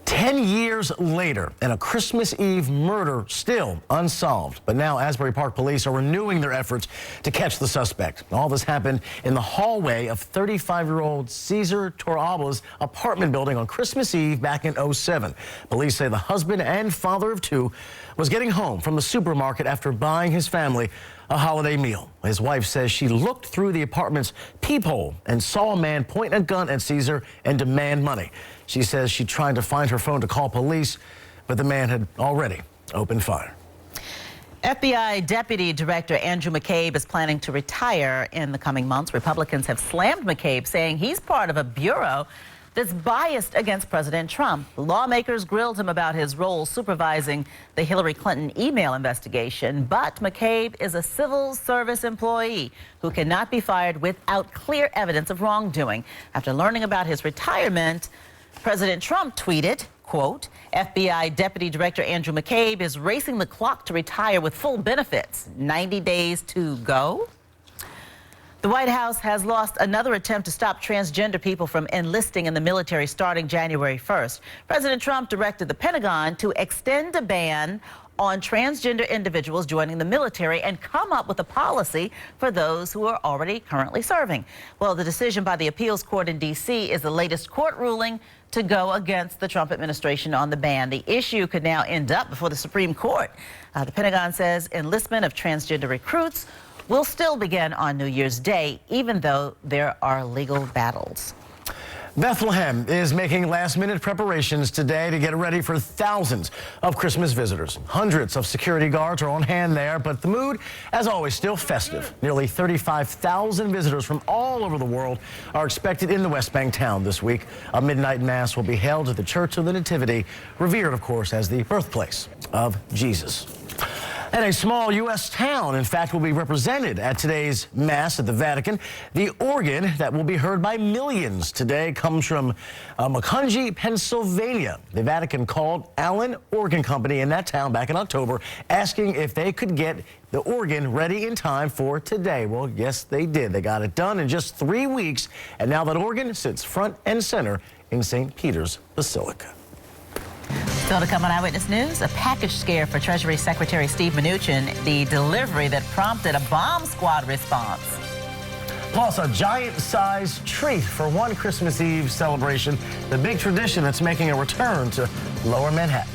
10 years later, and a Christmas Eve murder still unsolved. But now Asbury Park police are renewing their efforts to catch the suspect. All this happened in the hallway of 35-year-old Cesar Torabla's apartment building on Christmas Eve back in '07. Police say the husband and father of two was getting home from the supermarket after buying his family a holiday meal. His wife says she looked through the apartment's peephole and saw a man point a gun at Cesar and demand money. She says she tried to find her phone to call police, but the man had already opened fire. FBI Deputy Director Andrew McCabe is planning to retire in the coming months. Republicans have slammed McCabe, saying he's part of a bureau that's biased against President Trump. Lawmakers grilled him about his role supervising the Hillary Clinton email investigation, but McCabe is a civil service employee who cannot be fired without clear evidence of wrongdoing. After learning about his retirement, President Trump tweeted, quote, FBI Deputy Director Andrew McCabe is racing the clock to retire with full benefits. 90 days to go. The White House has lost another attempt to stop transgender people from enlisting in the military starting January 1st. President Trump directed the Pentagon to extend a ban on transgender individuals joining the military and come up with a policy for those who are already currently serving. Well, the decision by the appeals court in D.C. is the latest court ruling to go against the Trump administration on the ban. The issue could now end up before the Supreme Court. The Pentagon says enlistment of transgender recruits will still begin on New Year's Day, even though there are legal battles. Bethlehem is making last-minute preparations today to get ready for thousands of Christmas visitors. Hundreds of security guards are on hand there, but the mood, as always, still festive. Nearly 35,000 visitors from all over the world are expected in the West Bank town this week. A midnight mass will be held at the Church of the Nativity, revered, of course, as the birthplace of Jesus. And a small U.S. town, in fact, will be represented at today's Mass at the Vatican. The organ that will be heard by millions today comes from Macungie, Pennsylvania. The Vatican called Allen Organ Company in that town back in October, asking if they could get the organ ready in time for today. Well, yes, they did. They got it done in just 3 weeks, and now that organ sits front and center in St. Peter's Basilica. Still to come on Eyewitness News, a package scare for Treasury Secretary Steve Mnuchin, the delivery that prompted a bomb squad response. Plus, a giant-sized treat for one Christmas Eve celebration, the big tradition that's making a return to Lower Manhattan.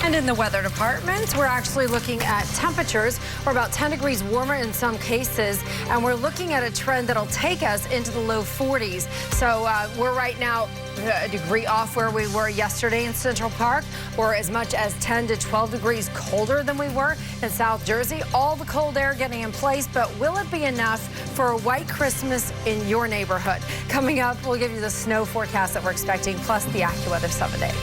And in the weather department, we're actually looking at temperatures. We're about 10 degrees warmer in some cases, and we're looking at a trend that'll take us into the low 40s. So we're right now a degree off where we were yesterday in Central Park. We're as much as 10 to 12 degrees colder than we were in South Jersey. All the cold air getting in place, but will it be enough for a white Christmas in your neighborhood? Coming up, we'll give you the snow forecast that we're expecting, plus the AccuWeather 7-day.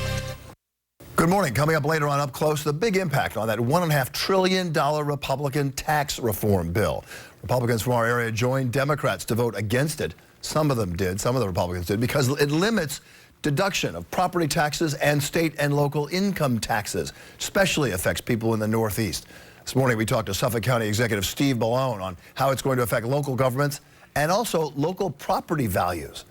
Good morning. Coming up later on Up Close, the big impact on that $1.5 trillion Republican tax reform bill. Republicans from our area joined Democrats to vote against it. Some of them did, some of the Republicans did, because it limits deduction of property taxes and state and local income taxes, especially affects people in the Northeast. This morning we talked to Suffolk County Executive Steve Malone on how it's going to affect local governments and also local property values.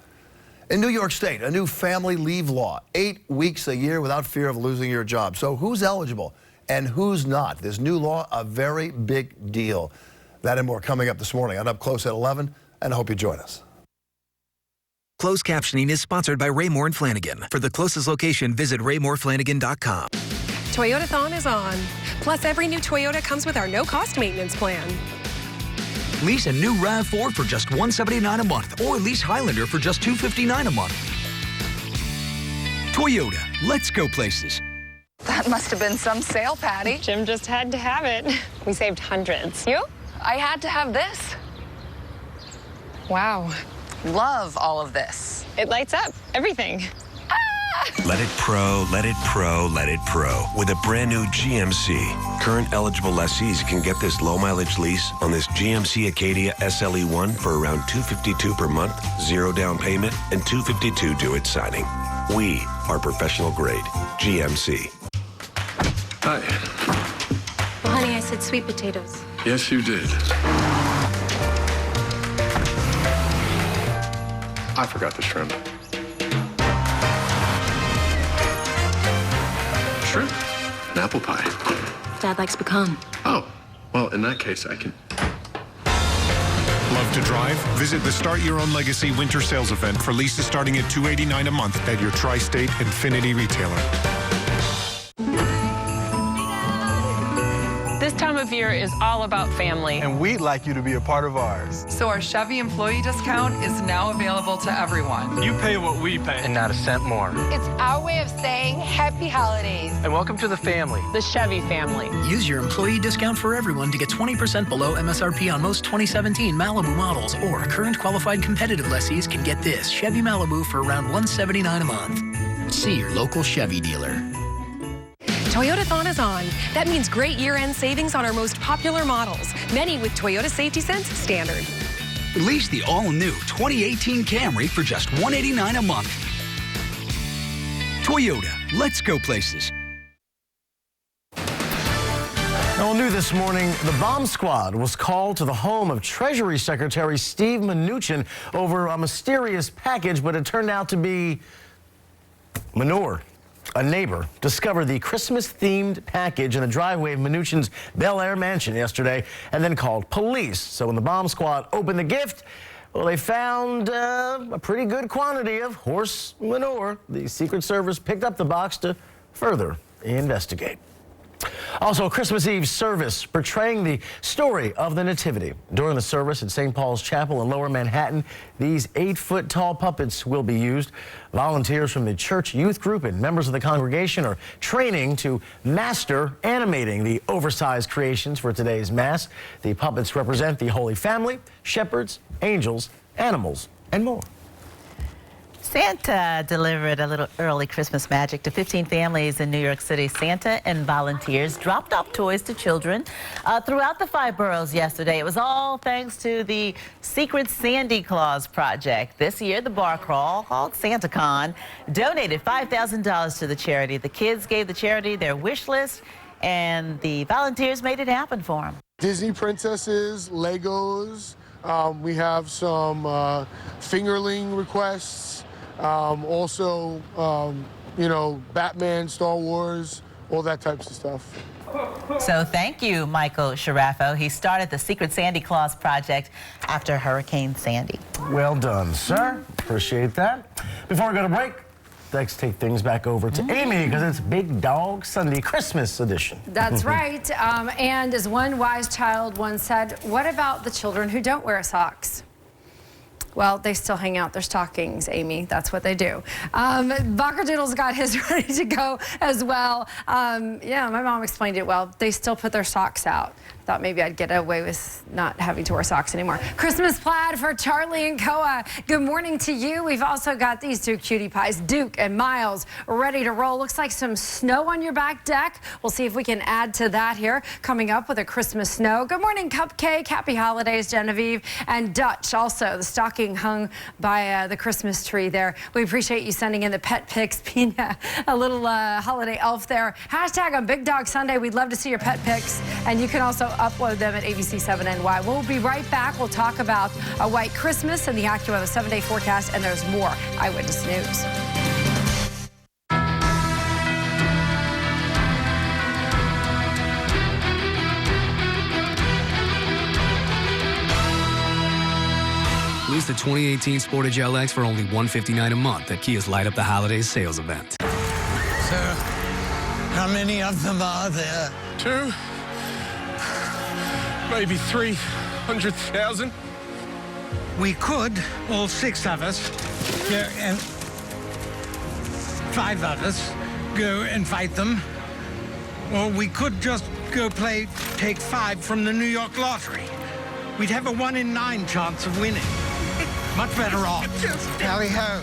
In New York State, a new family leave law, 8 weeks a year without fear of losing your job. So who's eligible and who's not? This new law, a very big deal. That and more coming up this morning on Up Close at 11, and I hope you join us. Closed captioning is sponsored by Raymore and Flanagan. For the closest location, visit RaymorFlanagan.com. Toyotathon is on. Plus, every new Toyota comes with our no-cost maintenance plan. Lease a new RAV4 for just $179 a month, or lease Highlander for just $259 a month. Toyota, let's go places. That must have been some sale, Patty. Jim just had to have it. We saved hundreds. You? I had to have this. Wow. Love all of this. It lights up everything. Let it pro, let it pro, let it pro. With a brand new GMC. Current eligible lessees can get this low mileage lease on this GMC Acadia SLE1 for around $252 per month, 0 down payment, and $252 due at signing. We are professional grade. GMC. Hi. Well, honey, I said sweet potatoes. Yes, you did. I forgot the shrimp. Shrimp and apple pie. Dad likes pecan. Oh, well, in that case, I can. Love to drive? Visit the Start Your Own Legacy winter sales event for leases starting at $289 a month at your tri-state Infinity retailer. This time of year is all about family. And we'd like you to be a part of ours. So our Chevy employee discount is now available to everyone. You pay what we pay. And not a cent more. It's our way of saying happy holidays. And welcome to the family. The Chevy family. Use your employee discount for everyone to get 20% below MSRP on most 2017 Malibu models, or current qualified competitive lessees can get this Chevy Malibu for around $179 a month. See your local Chevy dealer. Toyotathon is on. That means great year-end savings on our most popular models, many with Toyota Safety Sense Standard. Lease the all-new 2018 Camry for just $189 a month. Toyota, let's go places. All new this morning, the bomb squad was called to the home of Treasury Secretary Steve Mnuchin over a mysterious package, but it turned out to be manure. A neighbor discovered the Christmas-themed package in the driveway of Mnuchin's Bel Air mansion yesterday and then called police. So when the bomb squad opened the gift, well, they found a pretty good quantity of horse manure. The Secret Service picked up the box to further investigate. Also, a Christmas Eve service portraying the story of the Nativity. During the service at St. Paul's Chapel in Lower Manhattan, these 8-foot-tall puppets will be used. Volunteers from the church youth group and members of the congregation are training to master animating the oversized creations for today's Mass. The puppets represent the Holy Family, shepherds, angels, animals, and more. Santa delivered a little early Christmas magic to 15 families in New York City. Santa and volunteers dropped off toys to children throughout the 5 boroughs yesterday. It was all thanks to the Secret Santa Claus project. This year, the bar crawl, called SantaCon, donated $5,000 to the charity. The kids gave the charity their wish list, and the volunteers made it happen for them. Disney princesses, Legos. We have some fingerling requests. Also, you know, Batman, Star Wars, all that types of stuff. So thank you, Michael Sharafo. He started the Secret Santa Claus project after Hurricane Sandy. Well done, sir. Appreciate that. Before we go to break, let's take things back over to Amy, because it's Big Dog Sunday Christmas edition. That's right. And as one wise child once said, what about the children who don't wear socks? Well, they still hang out their stockings, Amy. That's what they do. Bockerdoodle's got his ready to go as well. Yeah, my mom explained it well. They still put their socks out. Thought maybe I'd get away with not having to wear socks anymore. Christmas plaid for Charlie and Koa. Good morning to you. We've also got these 2 cutie pies, Duke and Miles, ready to roll. Looks like some snow on your back deck. We'll see if we can add to that here. Coming up with a Christmas snow. Good morning, Cupcake. Happy holidays, Genevieve. And Dutch, also the stocking hung by the Christmas tree there. We appreciate you sending in the pet pics. Pina, a little holiday elf there. Hashtag on Big Dog Sunday. We'd love to see your pet pics. And you can also upload them at WABC-NY. We'll be right back. We'll talk about a white Christmas and the AccuWeather 7-day forecast, and there's more Eyewitness News. Lease the 2018 Sportage LX for only $159 a month at Kia's Light Up the Holidays sales event. Sir, how many of them are there? 2, maybe 300,000. We could, all 6 of us, go and 5 of us, go and fight them. Or we could just go take 5 from the New York lottery. We'd have a 1 in 9 chance of winning. Much better off. Tally ho.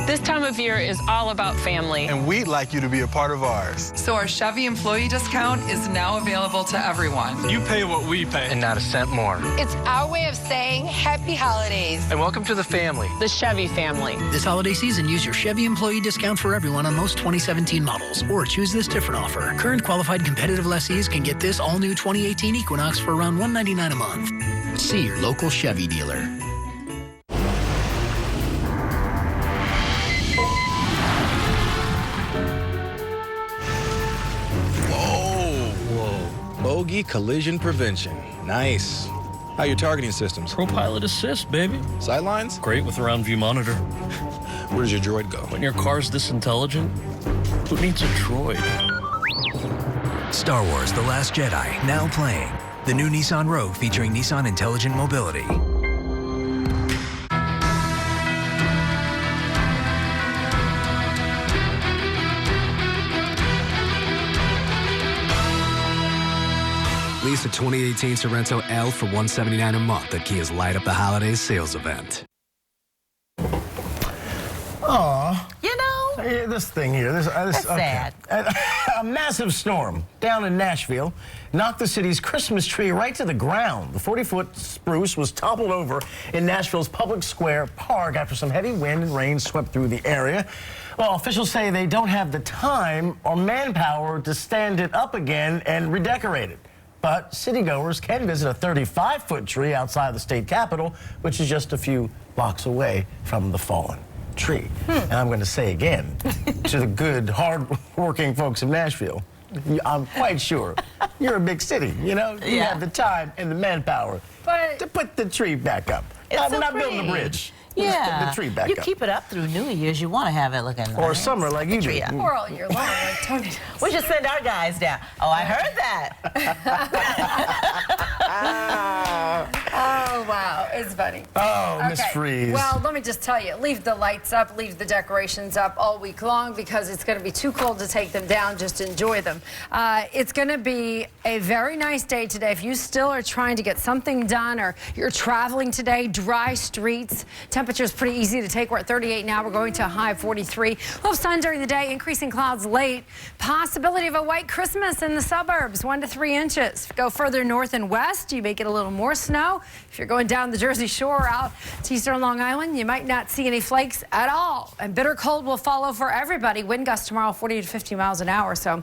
This time of year is all about family. And we'd like you to be a part of ours. So our Chevy employee discount is now available to everyone. You pay what we pay. And not a cent more. It's our way of saying happy holidays. And welcome to the family. The Chevy family. This holiday season, use your Chevy employee discount for everyone on most 2017 models, or choose this different offer. Current qualified competitive lessees can get this all-new 2018 Equinox for around $199 a month. See your local Chevy dealer. Bogey collision prevention. Nice. How your targeting systems? ProPilot Assist, baby. Sightlines? Great with a round view monitor. Where does your droid go? When your car's this intelligent, who needs a droid? Star Wars: The Last Jedi, now playing. The new Nissan Rogue featuring Nissan Intelligent Mobility. Lease the 2018 Sorrento L for $179 a month at Kia's Light Up the Holidays sales event. Aw. You know? This thing here. That's sad. A massive storm down in Nashville knocked the city's Christmas tree right to the ground. The 40-foot spruce was toppled over in Nashville's Public Square Park after some heavy wind and rain swept through the area. Well, officials say they don't have the time or manpower to stand it up again and redecorate it. But citygoers can visit a 35-foot tree outside the state capitol, which is just a few blocks away from the fallen tree. And I'm going to say again to the good, hard-working folks of Nashville, I'm quite sure you're a big city, you know? You have the time and the manpower to put the tree back up. We're not building a bridge. Yeah, the tree back you up. keep it up through New Year's. You want to have it looking Or nice. summer like you do. Or all year long, like Tony does. We should send our guys down. Oh, I heard that. Oh, wow. It's funny. Oh, Miss Freeze. Well, let me just tell you, leave the lights up, leave the decorations up all week long because it's going to be too cold to take them down. Just enjoy them. It's going to be a very nice day today. If you still are trying to get something done or you're traveling today, dry streets, temperature's pretty easy to take. We're at 38 now. We're going to a high of 43. We'll have sun during the day, increasing clouds late. Possibility of a white Christmas in the suburbs, 1 to 3 inches. Go further north and west, you may get a little more snow. If you're going down the Jersey Shore out to eastern Long Island, you might not see any flakes at all. And bitter cold will follow for everybody. Wind gusts tomorrow 40 to 50 miles an hour. So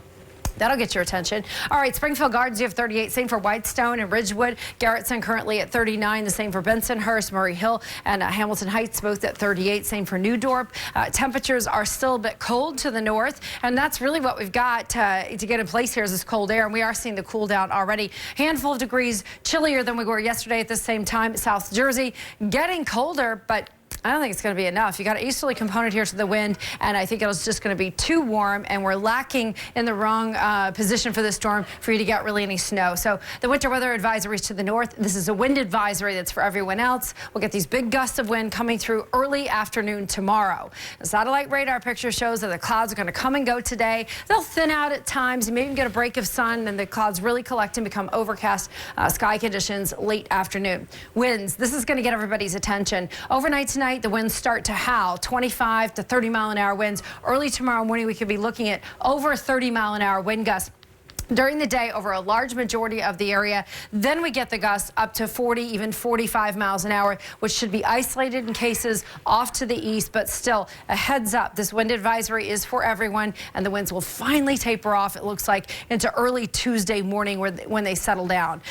that'll get your attention. All right, Springfield Gardens, you have 38. Same for Whitestone and Ridgewood. Garrettson currently at 39. The same for Bensonhurst, Murray Hill, and Hamilton Heights, both at 38. Same for New Dorp. Temperatures are still a bit cold to the north, and that's really what we've got to get in place here is this cold air, and we are seeing the cool down already. Handful of degrees chillier than we were yesterday at the same time. South Jersey getting colder, but I don't think it's going to be enough. You got an easterly component here to the wind, and I think it's just going to be too warm, and we're lacking in the wrong position for this storm for you to get really any snow. So the winter weather advisories to the north. This is a wind advisory that's for everyone else. We'll get these big gusts of wind coming through early afternoon tomorrow. The satellite radar picture shows that the clouds are going to come and go today. They'll thin out at times. You may even get a break of sun, and the clouds really collect and become overcast sky conditions late afternoon. Winds. This is going to get everybody's attention. Overnight tonight, the winds start to howl, 25 to 30 mile an hour winds. Early tomorrow morning, we could be looking at over 30 mile an hour wind gusts during the day over a large majority of the area. Then we get the gusts up to 40, even 45 miles an hour, which should be isolated in cases off to the east, but still a heads up. This wind advisory is for everyone, and the winds will finally taper off, it looks like, into early Tuesday morning when they settle down.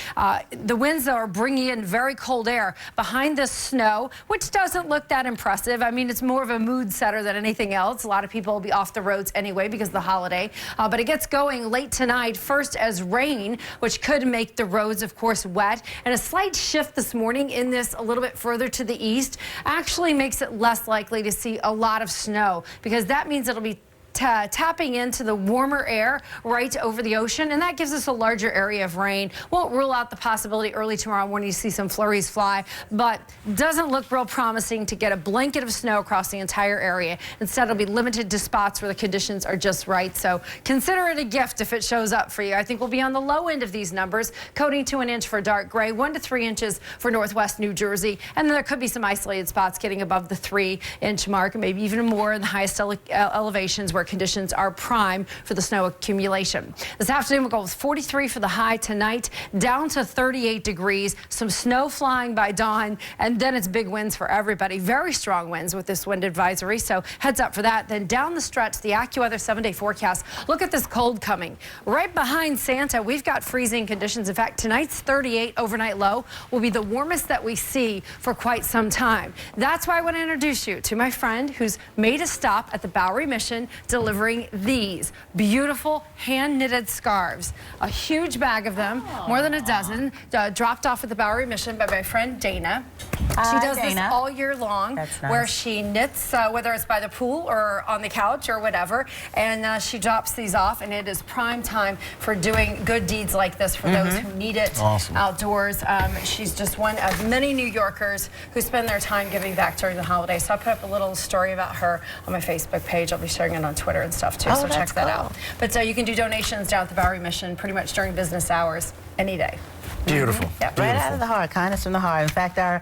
The winds, though, are bringing in very cold air behind this snow, which doesn't look that impressive. I mean, it's more of a mood setter than anything else. A lot of people will be off the roads anyway because of the holiday, but it gets going late tonight. first as rain, which could make the roads, of course, wet. And a slight shift this morning in this a little bit further to the east actually makes it less likely to see a lot of snow, because that means it'll be tapping into the warmer air right over the ocean, and that gives us a larger area of rain. Won't rule out the possibility early tomorrow morning you see some flurries fly, but doesn't look real promising to get a blanket of snow across the entire area. Instead, it'll be limited to spots where the conditions are just right. So consider it a gift if it shows up for you. I think we'll be on the low end of these numbers, coating to 1 inch for dark gray, 1 to 3 inches for northwest New Jersey, and then there could be some isolated spots getting above the 3-inch mark, and maybe even more in the highest elevations where conditions are prime for the snow accumulation. This afternoon we'll go with 43 for the high tonight, down to 38 degrees, some snow flying by dawn, and then it's big winds for everybody. Very strong winds with this wind advisory, so heads up for that. Then down the stretch, the AccuWeather 7-day forecast. Look at this cold coming. Right behind Santa, we've got freezing conditions. In fact, tonight's 38 overnight low will be the warmest that we see for quite some time. That's why I want to introduce you to my friend who's made a stop at the Bowery Mission delivering these beautiful hand-knitted scarves. A huge bag of them, more than a dozen, dropped off at the Bowery Mission by my friend Dana. She does this all year long, where she knits, whether it's by the pool or on the couch or whatever, and she drops these off, and it is prime time for doing good deeds like this for those who need it outdoors. She's just one of many New Yorkers who spend their time giving back during the holidays. So I put up a little story about her on my Facebook page. I'll be sharing it on Twitter and stuff too, so check that out. But you can do donations down at the Bowery Mission pretty much during business hours any day. Beautiful. Yeah, right out of the heart, kindness from the heart. In fact, our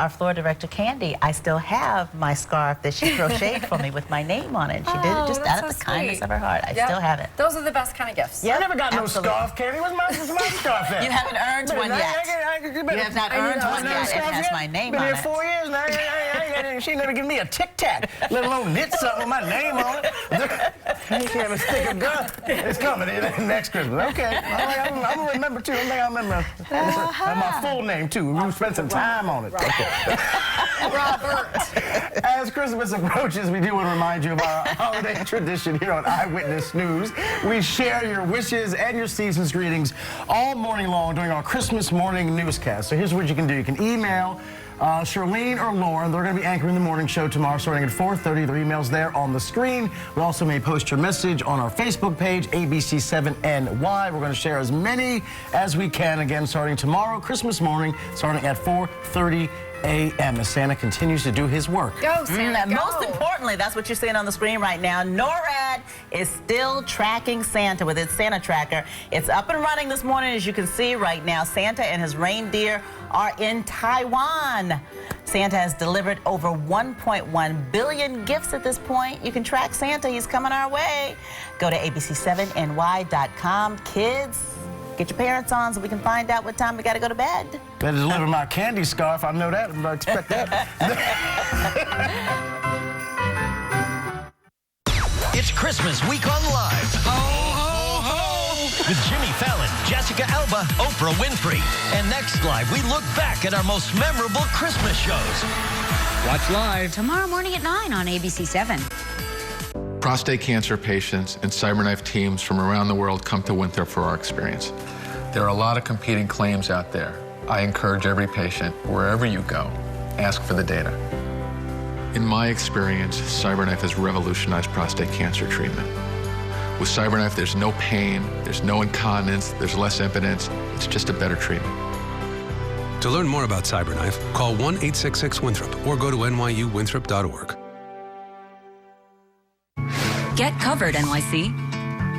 floor director, Candy, I still have my scarf that she crocheted for me with my name on it. She did it just out of the kindness of her heart. I still have it. Those are the best kind of gifts. I never got no scarf, Candy. Where's my scarf at? You haven't earned one yet. You have not earned one yet. It has my name on it. Been here 4 years now. She ain't never given me a Tic Tac, let alone knit something with my name on it. You can't even stick a gun. It's coming next Christmas. Okay. I'm going to remember, too. I think I remember my full name, too. We spent some time on it. Okay. Robert. As Christmas approaches, we do want to remind you of our holiday tradition here on Eyewitness News. We share your wishes and your season's greetings all morning long during our Christmas morning newscast. So here's what you can do. You can email Charlene or Lauren. They're going to be anchoring the morning show tomorrow starting at 4:30. Their email's there on the screen. We also may post your message on our Facebook page, WABC-NY. We're going to share as many as we can, again, starting tomorrow, Christmas morning, starting at 4:30 a.m. as Santa continues to do his work. Go, Santa, go. Most importantly, that's what you're seeing on the screen right now. NORAD is still tracking Santa with its Santa tracker. It's up and running this morning, as you can see right now. Santa and his reindeer are in Taiwan. Santa has delivered over 1.1 billion gifts at this point. You can track Santa. He's coming our way. Go to abc7ny.com. Kids, get your parents on so we can find out what time we got to go to bed. Better deliver my candy scarf. I know that. I expect that. It's Christmas week on Live. Ho, ho, ho! With Jimmy Fallon, Jessica Alba, Oprah Winfrey. And next Live, we look back at our most memorable Christmas shows. Watch Live tomorrow morning at 9 on ABC7. Prostate cancer patients and CyberKnife teams from around the world come to Winthrop for our experience. There are a lot of competing claims out there. I encourage every patient, wherever you go, ask for the data. In my experience, CyberKnife has revolutionized prostate cancer treatment. With CyberKnife, there's no pain, there's no incontinence, there's less impotence. It's just a better treatment. To learn more about CyberKnife, call 1-866-WINTHROP or go to nyuwinthrop.org. Get covered, NYC.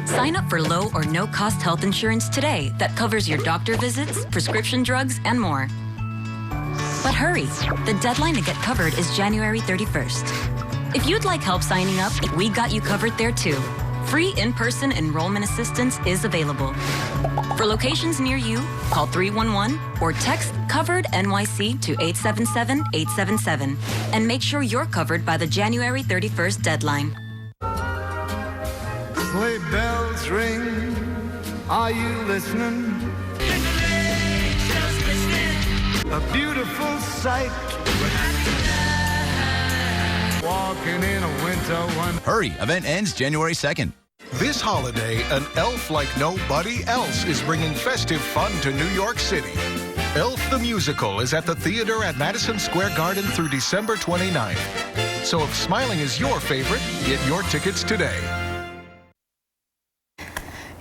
Sign up for low or no-cost health insurance today that covers your doctor visits, prescription drugs, and more. But hurry, the deadline to get covered is January 31st. If you'd like help signing up, we got you covered there too. Free in-person enrollment assistance is available. For locations near you, call 311 or text COVERED NYC to 877-877 and make sure you're covered by the January 31st deadline. Sleigh bells ring, are you listening? A beautiful sight. Walking in a winter one. Hurry, event ends January 2nd. This holiday, an elf like nobody else is bringing festive fun to New York City. Elf the Musical is at the theater at Madison Square Garden through December 29th. So if smiling is your favorite, get your tickets today.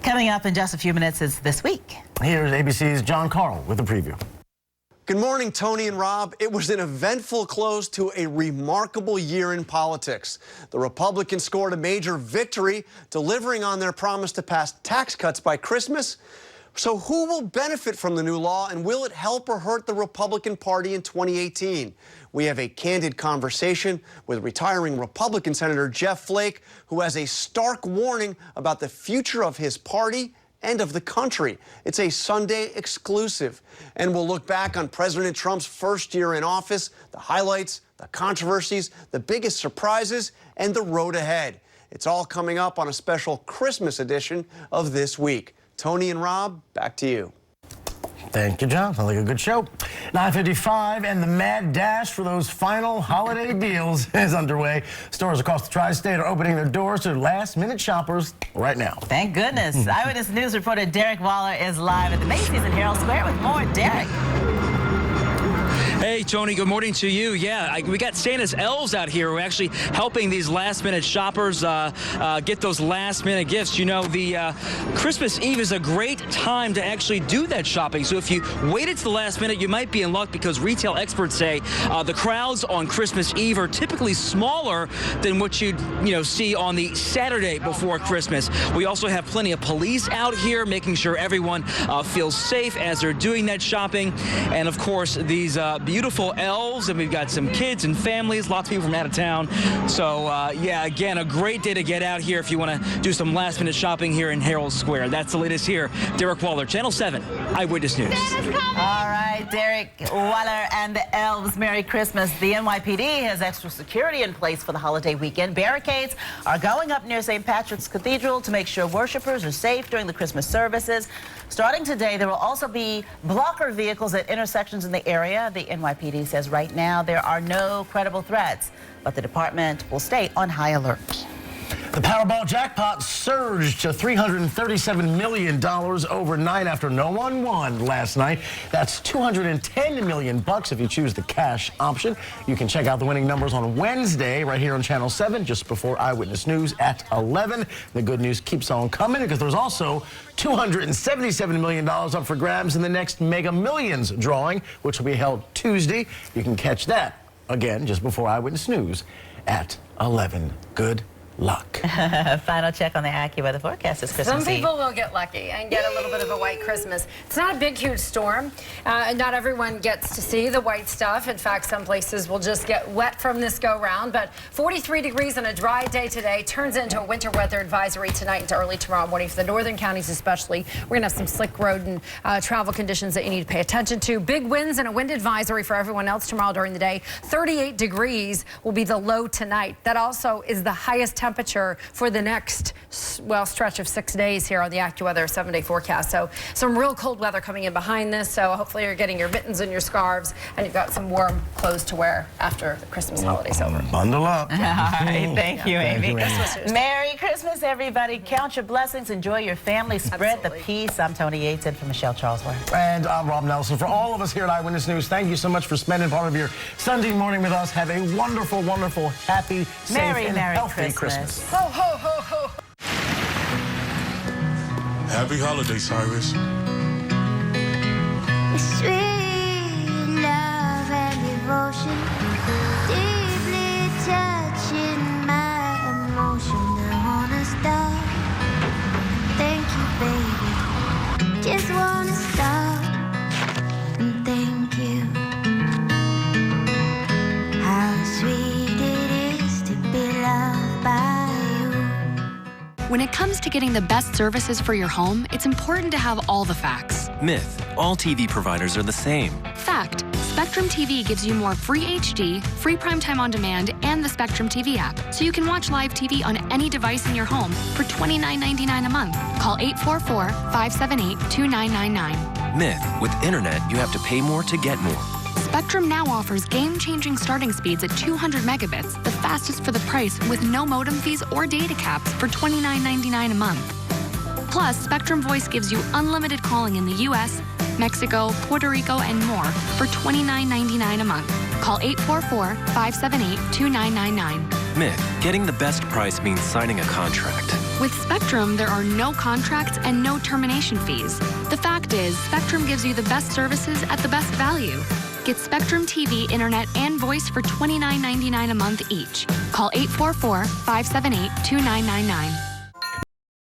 Coming up in just a few minutes is This Week. Here's ABC's John Carl with a preview. Good morning, Tony and Rob. It was an eventful close to a remarkable year in politics. The Republicans scored a major victory, delivering on their promise to pass tax cuts by Christmas. So who will benefit from the new law, and will it help or hurt the Republican Party in 2018? We have a candid conversation with retiring Republican Senator Jeff Flake, who has a stark warning about the future of his party and of the country. It's a Sunday exclusive. And we'll look back on President Trump's first year in office, the highlights, the controversies, the biggest surprises, and the road ahead. It's all coming up on a special Christmas edition of This Week. Tony and Rob, back to you. Thank you, John. Sounds like a good show. 9:55, and the mad dash for those final holiday deals is underway. Stores across the tri-state are opening their doors to last-minute shoppers right now. Thank goodness. Eyewitness News reporter Derek Waller is live at the Macy's in Herald Square with more. Derek. Hey, Tony, good morning to you. Yeah, we got Santa's elves out here who are actually helping these last-minute shoppers get those last-minute gifts. You know, the Christmas Eve is a great time to actually do that shopping. So if you waited to the last minute, you might be in luck, because retail experts say the crowds on Christmas Eve are typically smaller than what you'd see on the Saturday before Christmas. We also have plenty of police out here making sure everyone feels safe as they're doing that shopping. And, of course, these beautiful elves, and we've got some kids and families, lots of people from out of town. So, yeah, again, a great day to get out here if you want to do some last-minute shopping here in Herald Square. That's the latest here. Derek Waller, Channel 7, Eyewitness News. All right, Derek Waller and the elves, Merry Christmas. The NYPD has extra security in place for the holiday weekend. Barricades are going up near St. Patrick's Cathedral to make sure worshipers are safe during the Christmas services. Starting today, there will also be blocker vehicles at intersections in the area. The NYPD says right now there are no credible threats, but the department will stay on high alert. The Powerball jackpot surged to $337 million overnight after no one won last night. That's $210 million if you choose the cash option. You can check out the winning numbers on Wednesday right here on Channel 7 just before Eyewitness News at 11. The good news keeps on coming, because there's also $277 million up for grabs in the next Mega Millions drawing, which will be held Tuesday. You can catch that again just before Eyewitness News at 11. Good luck. Final check on the AccuWeather forecast this Christmas Some Eve. people will get lucky and get a little bit of a white Christmas. It's not a big, huge storm. Not everyone gets to see the white stuff. In fact, some places will just get wet from this go-round. But 43 degrees on a dry day today turns into a winter weather advisory tonight into early tomorrow morning for the northern counties especially. We're going to have some slick road and travel conditions that you need to pay attention to. Big winds and a wind advisory for everyone else tomorrow during the day. 38 degrees will be the low tonight. That also is the highest temperature for the next, stretch of 6 days here on the AccuWeather 7-day forecast. So some real cold weather coming in behind this. So hopefully you're getting your mittens and your scarves, and you've got some warm clothes to wear after the Christmas holidays over. Bundle up. All right, thank you, Amy. Thank you, Merry Christmas, everybody. Count your blessings. Enjoy your family. Spread the peace. I'm Tony Yates in for Michelle Charlesworth. And I'm Rob Nelson. For all of us here at Eyewitness News, thank you so much for spending part of your Sunday morning with us. Have a wonderful, wonderful, happy, safe, and healthy Christmas. Ho, ho, ho, ho. Happy holidays, Cyrus. Sweet love and devotion, deeply touching my emotion. I wanna stop. Thank you, baby. Just wanna stop and thank you. How sweet it is to be loved by you. When it comes to getting the best services for your home, it's important to have all the facts. Myth. All TV providers are the same. Fact. Spectrum TV gives you more free HD, free primetime on demand, and the Spectrum TV app, so you can watch live TV on any device in your home for $29.99 a month. Call 844-578-2999. Myth. With internet, you have to pay more to get more. Spectrum now offers game-changing starting speeds at 200 megabits, the fastest for the price, with no modem fees or data caps for $29.99 a month. Plus, Spectrum Voice gives you unlimited calling in the U.S., Mexico, Puerto Rico, and more for $29.99 a month. Call 844-578-2999. Myth, getting the best price means signing a contract. With Spectrum, there are no contracts and no termination fees. The fact is, Spectrum gives you the best services at the best value. Get Spectrum TV, Internet, and Voice for $29.99 a month each. Call 844-578-2999.